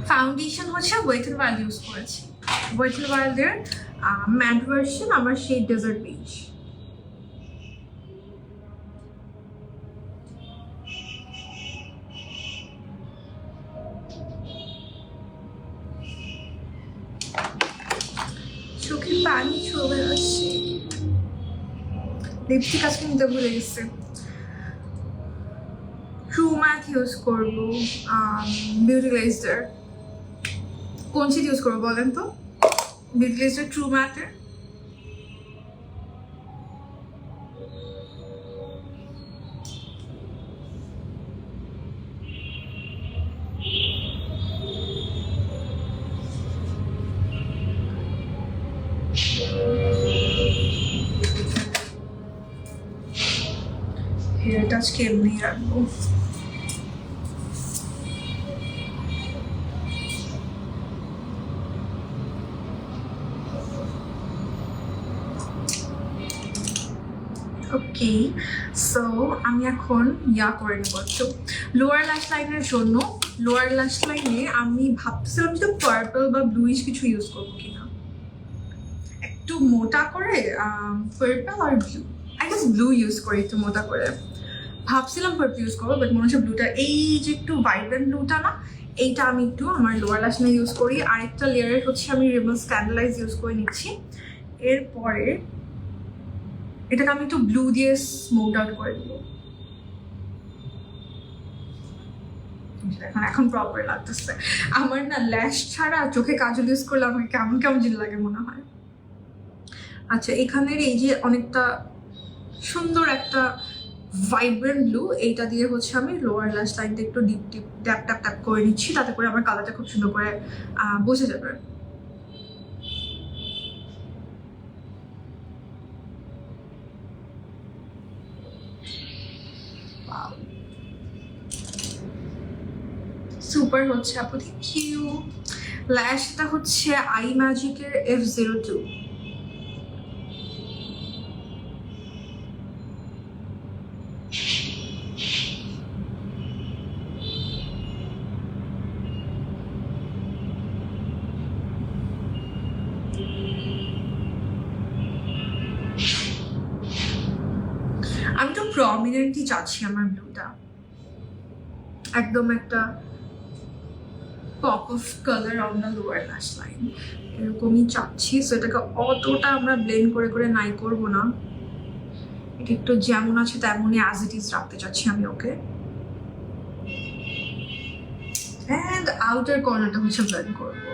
ফাউন্ডেশন হচ্ছে ওয়েট এন্ড ওয়াইল্ড ইউজ করেছি, ওয়েট এন্ড ওয়াইল্ডের ম্যাট ভার্সন, আমার সেই ডেজার্ট বেজ। পানি চলে আসে। লিপস্টিক আজকে নিতে ভুলে গেছে। ট্রু ম্যাথ ইউজ করবো, বিউটি গ্লেজার। কোন শীট ইউজ করবো বলেন তো? বিউটি গ্লেজার, ট্রু ম্যাথের। হেয়ারটা আজকে এমনি রাখবো। ওকে, সো আমি এখন করে নেব একটু লোয়ার ল্যাশ লাইনের জন্য। লোয়ার ল্যাশ লাইনে আমি ভাবছিলাম যে পার্পল বা ব্লুইশ কিছু ইউজ করবো কিনা, একটু মোটা করে। পার্পল আর blue, I guess blue use করি একটু মোটা করে। ভাবছিলাম পার্পল ইউজ করবো, বাট মনে হচ্ছে ব্লুটা, এই যে একটু ভাইব্রেন্ট ব্লুটা না, এইটা আমি একটু আমার লোয়ার ল্যাশ লাইনে ইউজ করি। আরেকটা লেয়ারের হচ্ছে আমি রিমুভ স্ক্যান্ডালাইজ ইউজ করে নিচ্ছি। এরপরে এটাকে আমি একটু ব্লু দিয়ে স্মোকড আউট করে দেবো। এখন প্রপার লাগতেছে আমার না। ল্যাশ ছাড়া চোখে কাজল ইউজ করলে আমাকে কেমন কেমন জিনিস লাগে মনে হয়। আচ্ছা, এখানের এই যে অনেকটা সুন্দর একটা ভাইব্রেন্ট ব্লু, এইটা দিয়ে হচ্ছে আমি লোয়ার ল্যাশ লাইনটা একটু deep deep tap tap tap করে নিচ্ছি, তাতে করে আমার কালারটা খুব সুন্দর করে বোঝা যাবে। সুপার হচ্ছে আপু, থ্যাংক ইউ। ল্যাশটা হচ্ছে আই ম্যাজিকের F02। আমি তো প্রমিনেন্টলি চাচ্ছি আমার ব্লুটা, একদম একটা pop of colour on the lower lash line, এরকমই চাচ্ছি। সো এটাকে অতটা আমরা ব্লেন্ড করে করে নাই করবো না, এটা একটু যেমন আছে তেমনই অ্যাজ ইট ইজ রাখতে চাচ্ছি আমি ওকে। অ্যান্ড আউটার কর্নারটা হচ্ছে ব্লেন্ড করবো।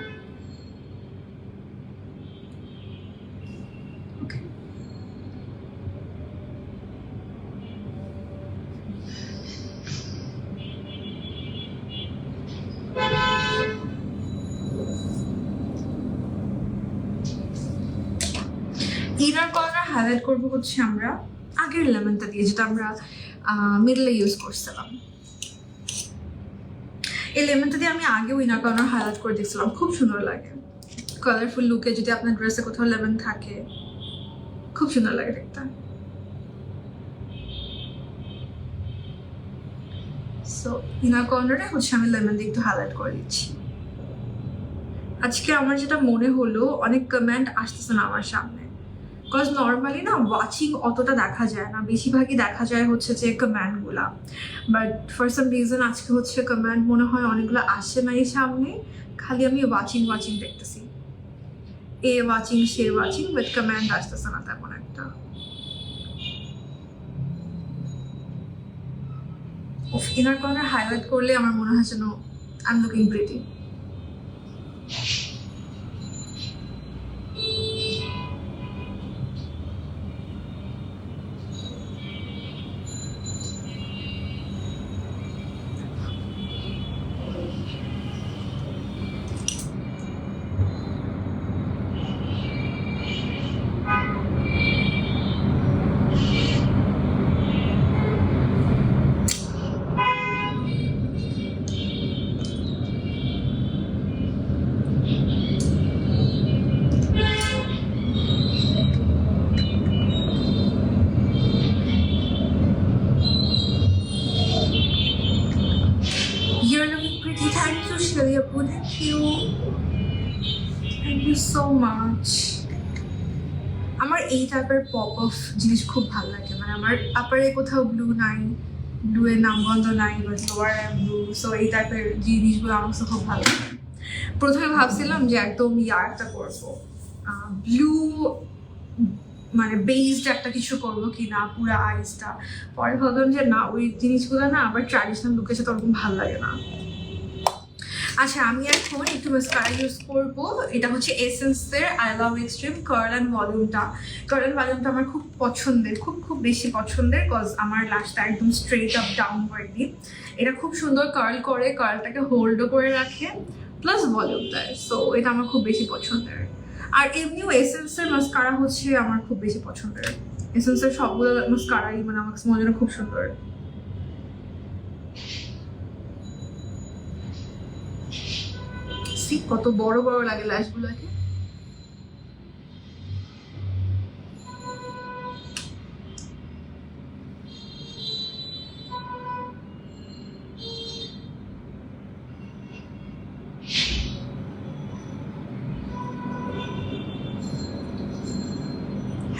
ইনার কর্নার হাইলাইট করবো হচ্ছে আমরা আগের লেমনটা দিয়ে, যেটা আমরা মিডলে ইউজ করছিলাম। এই লেমনটা দিয়ে আমি আগেও ইনার কর্নার হাইলাইট করে দিয়েছিলাম, খুব সুন্দর লাগে। কালারফুল লুকে যদি আপনার ড্রেসে কোথাও লেমন থাকে, খুব সুন্দর লাগে দেখতে। সো ইনার কর্নারে হচ্ছে আমি লেমন দিয়ে একটু হাইলাইট করে দিচ্ছি। আজকে আমার যেটা মনে হলো, অনেক কমেন্ট আসতেছে না আমার সামনে, বিকজ নর্মালি না ওয়াচিং অতটা দেখা যায় না, বেশিরভাগই দেখা যায় হচ্ছে যে কমেন্টগুলা। বাট ফর সাম রিজন আজকে হচ্ছে কমেন্ট মনে হয় অনেকগুলো আসে নাই সামনে, খালি আমি ওয়াচিং দেখতেছি, এ ওয়াচিং সে ওয়াচিং, বাট কমেন্ট আসতেছে না তেমন একটা। ইনার কর্নার হাইলাইট করলে আমার মনে হয় যেন I am looking pretty. Thank you so much. আমার এই টাইপের পপ অফ জিনিস খুব ভালো লাগে, মানে আমার আপারে কোথাও ব্লু নাই, ব্লু এর নামগন্ধ নাই, বাট লোয়ার ব্লু। সো এই টাইপের জিনিসগুলো আমার খুব ভালো লাগে। প্রথমে ভাবছিলাম যে একদম একটা করবো, ব্লু মানে বেসড একটা কিছু করবো কিনা পুরো আইসটা। পরে ভাবলাম যে না, ওই জিনিসগুলো না আবার ট্র্যাডিশনাল লুকের সাথে ওরকম ভালো লাগে না। আচ্ছা, আমি এখন একটু মাস্কারা ইউজ করবো। এটা হচ্ছে এসেন্সের I love extreme curl and ভলিউমটা। কার্ল অ্যান্ড ভলিউমটা আমার খুব পছন্দের, খুব খুব বেশি পছন্দের, কজ আমার লাস্টটা একদম স্ট্রেট আপ ডাউনওয়ার্ডলি। এটা খুব সুন্দর কার্ল করে, কার্লটাকে হোল্ডও করে রাখে, প্লাস ভলিউম দেয়। সো এটা আমার খুব বেশি পছন্দের। আর এমনিও এসেন্সের মাস্কারা হচ্ছে আমার খুব বেশি পছন্দের। এসেন্সের সবগুলো মাস্কারাই মানে আমার মনে হয় খুব সুন্দর। কত বড় বড় লাগে ল্যাশগুলোকে।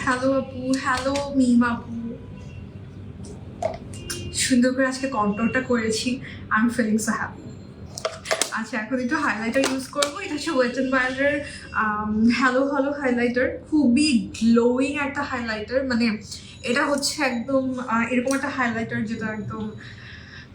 হ্যালো আপু, হ্যালো মিম আপু, সুন্দর করে আজকে কন্ট্রোলটা করেছি। I am feeling so happy. আচ্ছা, এখন একটু হাইলাইটার ইউজ করবো। এটা হচ্ছে ওয়েট এন্ড ওয়াইল্ডের হ্যালো হ্যালো হাইলাইটার। খুবই গ্লোয়িং একটা হাইলাইটার, মানে এটা হচ্ছে একদম এরকম একটা হাইলাইটার যেটা একদম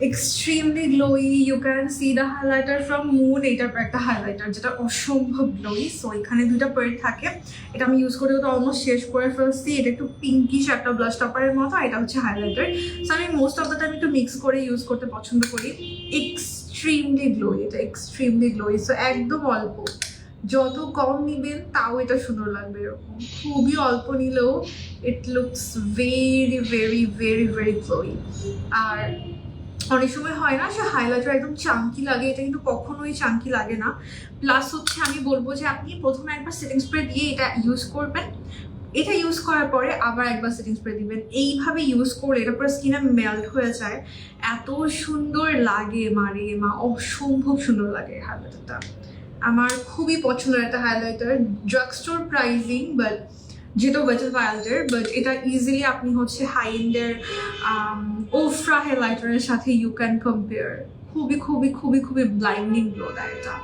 extremely glowy. You can see the highlighter from moon. এটার একটা হাইলাইটার যেটা অসম্ভব গ্লোয়ি। সো এখানে দুটা পেয়ার থাকে। এটা আমি ইউজ করে তো অলমোস্ট শেষ করে ফেলছি। এটা একটু পিঙ্কিশ একটা ব্লাশ টপারের মতো, এটা হচ্ছে হাইলাইটার। সো আমি মোস্ট অফ দ্য টাইম একটু মিক্স করে ইউজ করতে পছন্দ করি। এক্সট্রিমলি গ্লোয়ি, এটা এক্সট্রিমলি গ্লোয়ি। সো একদম অল্প, যত কম নিবেন তাও এটা সুন্দর লাগবে। এরকম খুবই অল্প নিলেও it looks very very very very glowy. আর অনেক সময় হয় না যে হাইলাইটার একদম চাঙ্কি লাগে, এটা কিন্তু কখনোই চাঙ্কি লাগে না। প্লাস হচ্ছে আমি বলবো যে আপনি প্রথমে একবার সেটিং স্প্রে দিয়ে এটা ইউজ করবেন, এটা ইউজ করার পরে আবার একবার সেটিং স্প্রে দিবেন। এইভাবে ইউজ করে এটা পুরো স্কিনে মেল্ট হয়ে যায়। এত সুন্দর লাগে মারে মা, অসম্ভব সুন্দর লাগে হাইলাইটারটা। আমার খুবই পছন্দের একটা highlighter, drug store pricing, but যেটা ওয়েট এন্ড ওয়াইল্ডের, বাট এটা ইজিলি আপনি হচ্ছে হাই এন্ডের ওফরা হাইলাইটারের সাথে ইউ ক্যান কম্পেয়ার। খুবই খুবই খুবই খুবই ব্লাইন্ডিং গ্লো দেয় এটা।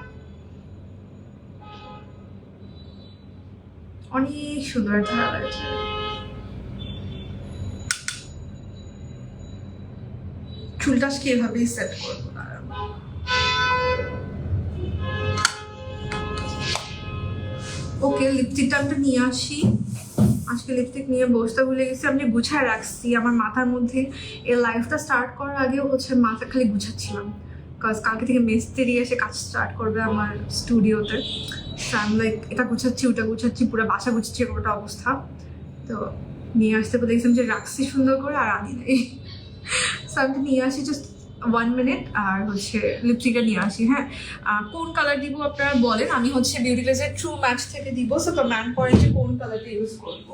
অনেক সুন্দর একটা হাইলাইটার। চুলটা আজকে এভাবেই সেট করবো। ওকে, লিপস্টিকটা আমি নিয়ে আসি। আজকে লিপস্টিক নিয়ে বসতে ভুলে গেছি, আমি গুছায় রাখছি আমার মাথার মধ্যে। এই লাইফটা স্টার্ট করার আগেও হচ্ছে মাথা খালি গুছাচ্ছিলাম, বিকজ কালকে থেকে মিস্ত্রি এসে কাজ স্টার্ট করবে আমার স্টুডিওতে। আমি লাইক এটা গুছাচ্ছি ওটা গুছাচ্ছি, পুরো বাসা গুছাচ্ছি, ওটা অবস্থা। তো নিয়ে আসতে বলে দেখছিলাম যে রাখছি সুন্দর করে, আর আনি নাই। সো আমি নিয়ে আসি, জাস্ট 1 মিনিট। আর হচ্ছে লিপস্টিকটা নিয়ে আসি। হ্যাঁ, কোন কালার দিব আপনারা বলেন। আমি হচ্ছে বিউটি গ্লেজের ট্রু ম্যাচ থেকে দিব। সো কমেন্ট করেন যে কোন কালারটা ইউজ করবো।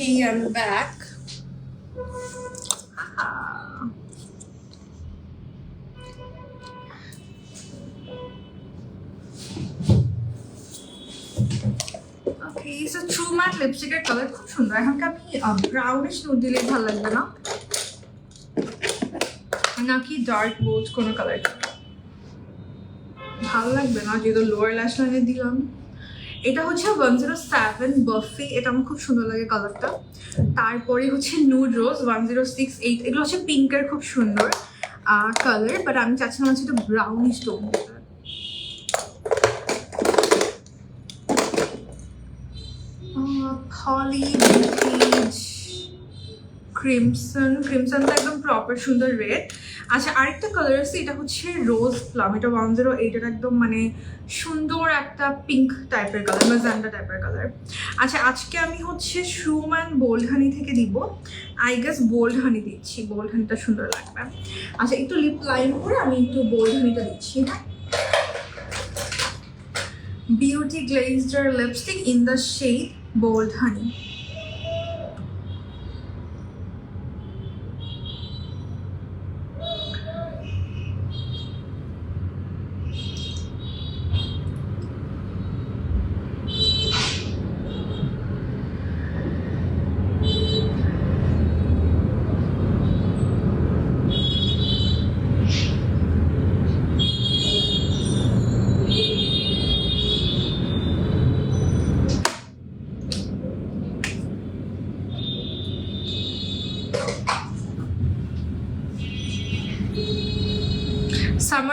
Okay, I'm back. Okay, so True Matte লিপস্টিকের কালার খুব সুন্দর। এখনকে আমি ব্রাউনিশ নুড দিলে ভালো লাগবে না, নাকি ডার্ক বোল্ড কোনো কালার ভালো লাগবে না, যেহেতু লোয়ার ল্যাশ লাইনে দিলাম। এটা হচ্ছে 107 বাফি, এটা আমার খুব সুন্দর লাগে কালারটা। তারপরে হচ্ছে নুড রোজ 1068, এগুলো হচ্ছে পিঙ্কের খুব সুন্দর কালার, বাট আমি চাচ্ছিলাম হচ্ছে একটু ব্রাউনিশ টোন। হলি ভিন্টেজ ক্রিমসন, ক্রিমসনটা একদম প্রপার সুন্দর রেড। আচ্ছা, আরেকটা কালার আছে, এটা হচ্ছে রোজ প্লাম, এটা 108, এটা একদম মানে সুন্দর একটা পিঙ্ক টাইপের কালার, ম্যাজেন্টা টাইপের কালার। আচ্ছা, আজকে আমি হচ্ছে শুম অ্যান্ড বোল্ড হানি থেকে দিব। আই গেস বোল্ড হানি দিচ্ছি, বোল্ড হানিটা সুন্দর লাগবে। আচ্ছা, একটু লিপ লাইন করে আমি একটু বোল্ড হানিটা দিচ্ছি। হ্যাঁ, beauty glazed lipstick in the shade bold honey.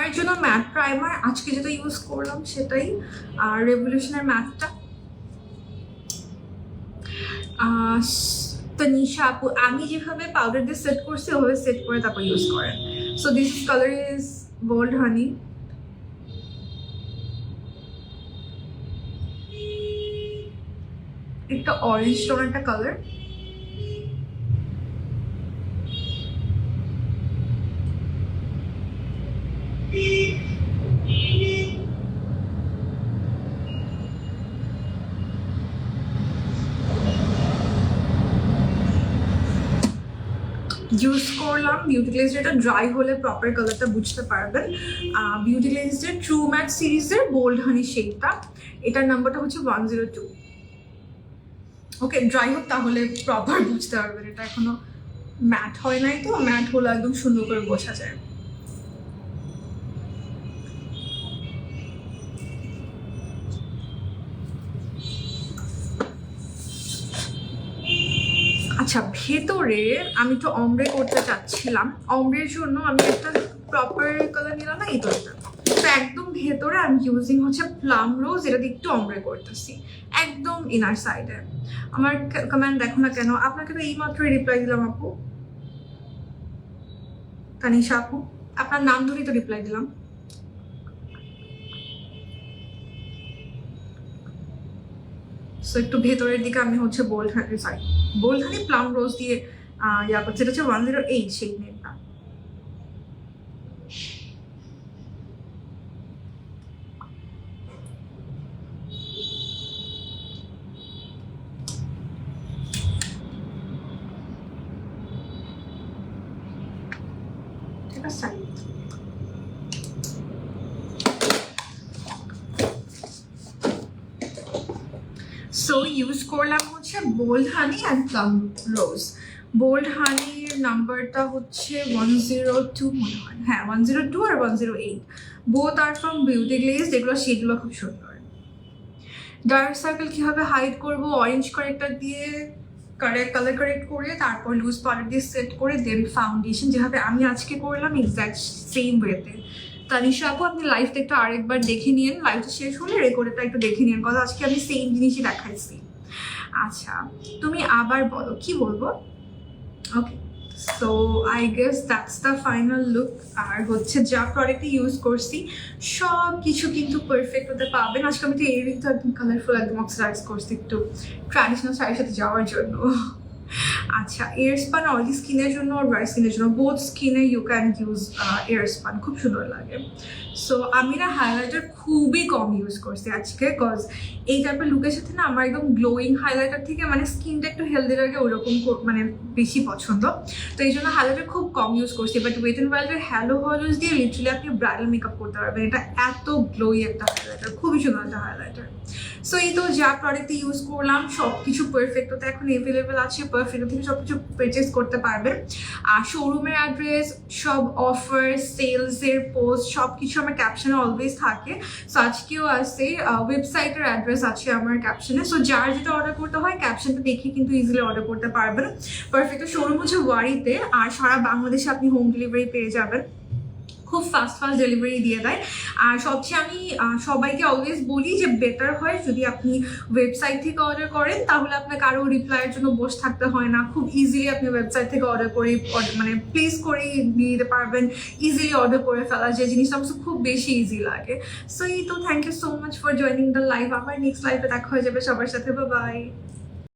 আমার জন্য ম্যাট প্রাইমার আজকে যেটা ইউজ করলাম সেটাই, আর রেভলিউশনের ম্যাটটা। তানিশা আপু আমি যেভাবে পাউডার দিয়ে সেট করছি ওভাবে সেট করে তারপর ইউজ করেন। So this is colour is bold honey. একটা অরেঞ্জ টোন একটা কালার। ইউজ করলাম বিউটি গ্লেজের, এটা ড্রাই হলে প্রপার কালারটা বুঝতে পারবেন। বিউটি গ্লেজের ট্রু ম্যাট সিরিজের বোল্ড হানি শেডটা, এটার নাম্বারটা হচ্ছে 102। ওকে, ড্রাই হোক তাহলে প্রপার বুঝতে পারবেন। এটা এখনো ম্যাট হয় নাই, তো ম্যাট হলে একদম সুন্দর করে বোঝা যায়। আচ্ছা, ভেতরে আমি একটু অমব্রে করতে চাচ্ছিলাম। অমব্রের জন্য আমি একটা প্রপার কালার নিলাম না, এই কালারটা। তো একদম ভেতরে আমি ইউজিং হচ্ছে প্লাম রোজ, এটা দিয়ে একটু অমব্রে করতেছি একদম ইনার সাইডে। আমার কমেন্ট দেখো না কেন, আপনাকে তো এইমাত্রই রিপ্লাই দিলাম আপু, তানিশা আপু, আপনার নাম ধরেই তো রিপ্লাই দিলাম। সো একটু ভেতরের দিকে আমি হচ্ছে বোল্ড হানি প্লাম রোজ দিয়ে ইয়া করছি। এটা হচ্ছে 108 সেই নেমটা। ঠিক আছে, সো ইউজ করলাম হচ্ছে bold honey and plum rose. Bold হানির নাম্বারটা হচ্ছে 102 মনে হয়, হ্যাঁ 102 আর 108। Both are from beauty glaze, এগুলো শেডগুলো খুব সুন্দর। ডার্ক সার্কেল কীভাবে হাইড করবো, অরেঞ্জ কারেক্টার দিয়ে কালার কারেক্ট করে তারপর লুজ পাউডার দিয়ে সেট করে দেন ফাউন্ডেশন, যেভাবে আমি আজকে করলাম এক্স্যাক্ট সেম ওয়েতে। তানিশা আপু আপনি লাইভটা একটু আরেকবার দেখে নিন, লাইভটা শেষ হলে রেকর্ডটা একটু দেখে নিন, কথা আজকে আমি সেম জিনিসই দেখাইছি। আচ্ছা তুমি আবার বলো, কি বলবো? Okay, so I guess that's the final look. আর হচ্ছে যা প্রোডাক্টে ইউজ করছি সব কিছু কিন্তু পারফেক্ট হতে পারবেন। আজকে আমি তো ইয়াররিং তো একদম কালারফুল একদম অক্সিডাইজ করছি একটু ট্র্যাডিশনাল শাড়ির সাথে যাওয়ার জন্য। আচ্ছা, এয়ার স্পান অয়েলি স্কিনের জন্য আর ড্রাই স্কিনের জন্য, বোথ স্কিনে you can use air spun, খুব সুন্দর লাগে। সো আমি না হাইলাইটার খুবই কম ইউজ করছি আজকে, কজ এই টাইপের লুকের সাথে না আমার একদম গ্লোয়িং হাইলাইটার থেকে মানে স্কিনটা একটু হেলদি লাগে ওরকম মানে বেশি পছন্দ। তো এই জন্য হাইলাইটার খুব কম ইউজ করছি। বাট ওয়েট অ্যান্ড ওয়াইল্ডের হ্যালো হলুজ দিয়ে লিটারালি আপনি ব্রাইডাল মেকআপ করতে পারবেন। এটা এত গ্লোই একটা হাইলাইটার, খুবই সুন্দর একটা হাইলাইটার। সো এই তো যা প্রোডাক্টে ইউজ করলাম সব কিছু পারফেক্ট হতে এখন অ্যাভেলেবেল আছে, পারফেক্ট থেকে সব কিছু পারচেস করতে পারবেন। আর শোরুমের অ্যাড্রেস, সব অফার, সেলসের পোস্ট সব কিছু আমার ক্যাপশনে অলওয়েজ থাকে। সো আজকেও আছে, ওয়েবসাইটের অ্যাড্রেস আছে আমার ক্যাপশনে। সো যার যেটা অর্ডার করতে হয় ক্যাপশনটা দেখে কিন্তু ইজিলি অর্ডার করতে পারবেন। পারফেক্ট শোরুম হচ্ছে ওয়ারিতে, আর সারা বাংলাদেশে আপনি হোম ডেলিভারি পেয়ে যাবেন, খুব ফাস্ট ডেলিভারি দিয়ে দেয়। আর সবচেয়ে আমি সবাইকে অলওয়েজ বলি যে বেটার হয় যদি আপনি ওয়েবসাইট থেকে অর্ডার করেন, তাহলে আপনাকে আরও রিপ্লাইয়ের জন্য বসে থাকতে হয় না। খুব ইজিলি আপনি ওয়েবসাইট থেকে অর্ডার করে মানে প্লেস করে দিয়ে দিতে পারবেন, ইজিলি অর্ডার করে ফেলা, যে জিনিসটা আমার খুব বেশি ইজি লাগে। সো এই তো, thank you so much for joining the live. আবার নেক্সট লাইভে দেখা হয়ে যাবে সবার সাথে, বাই।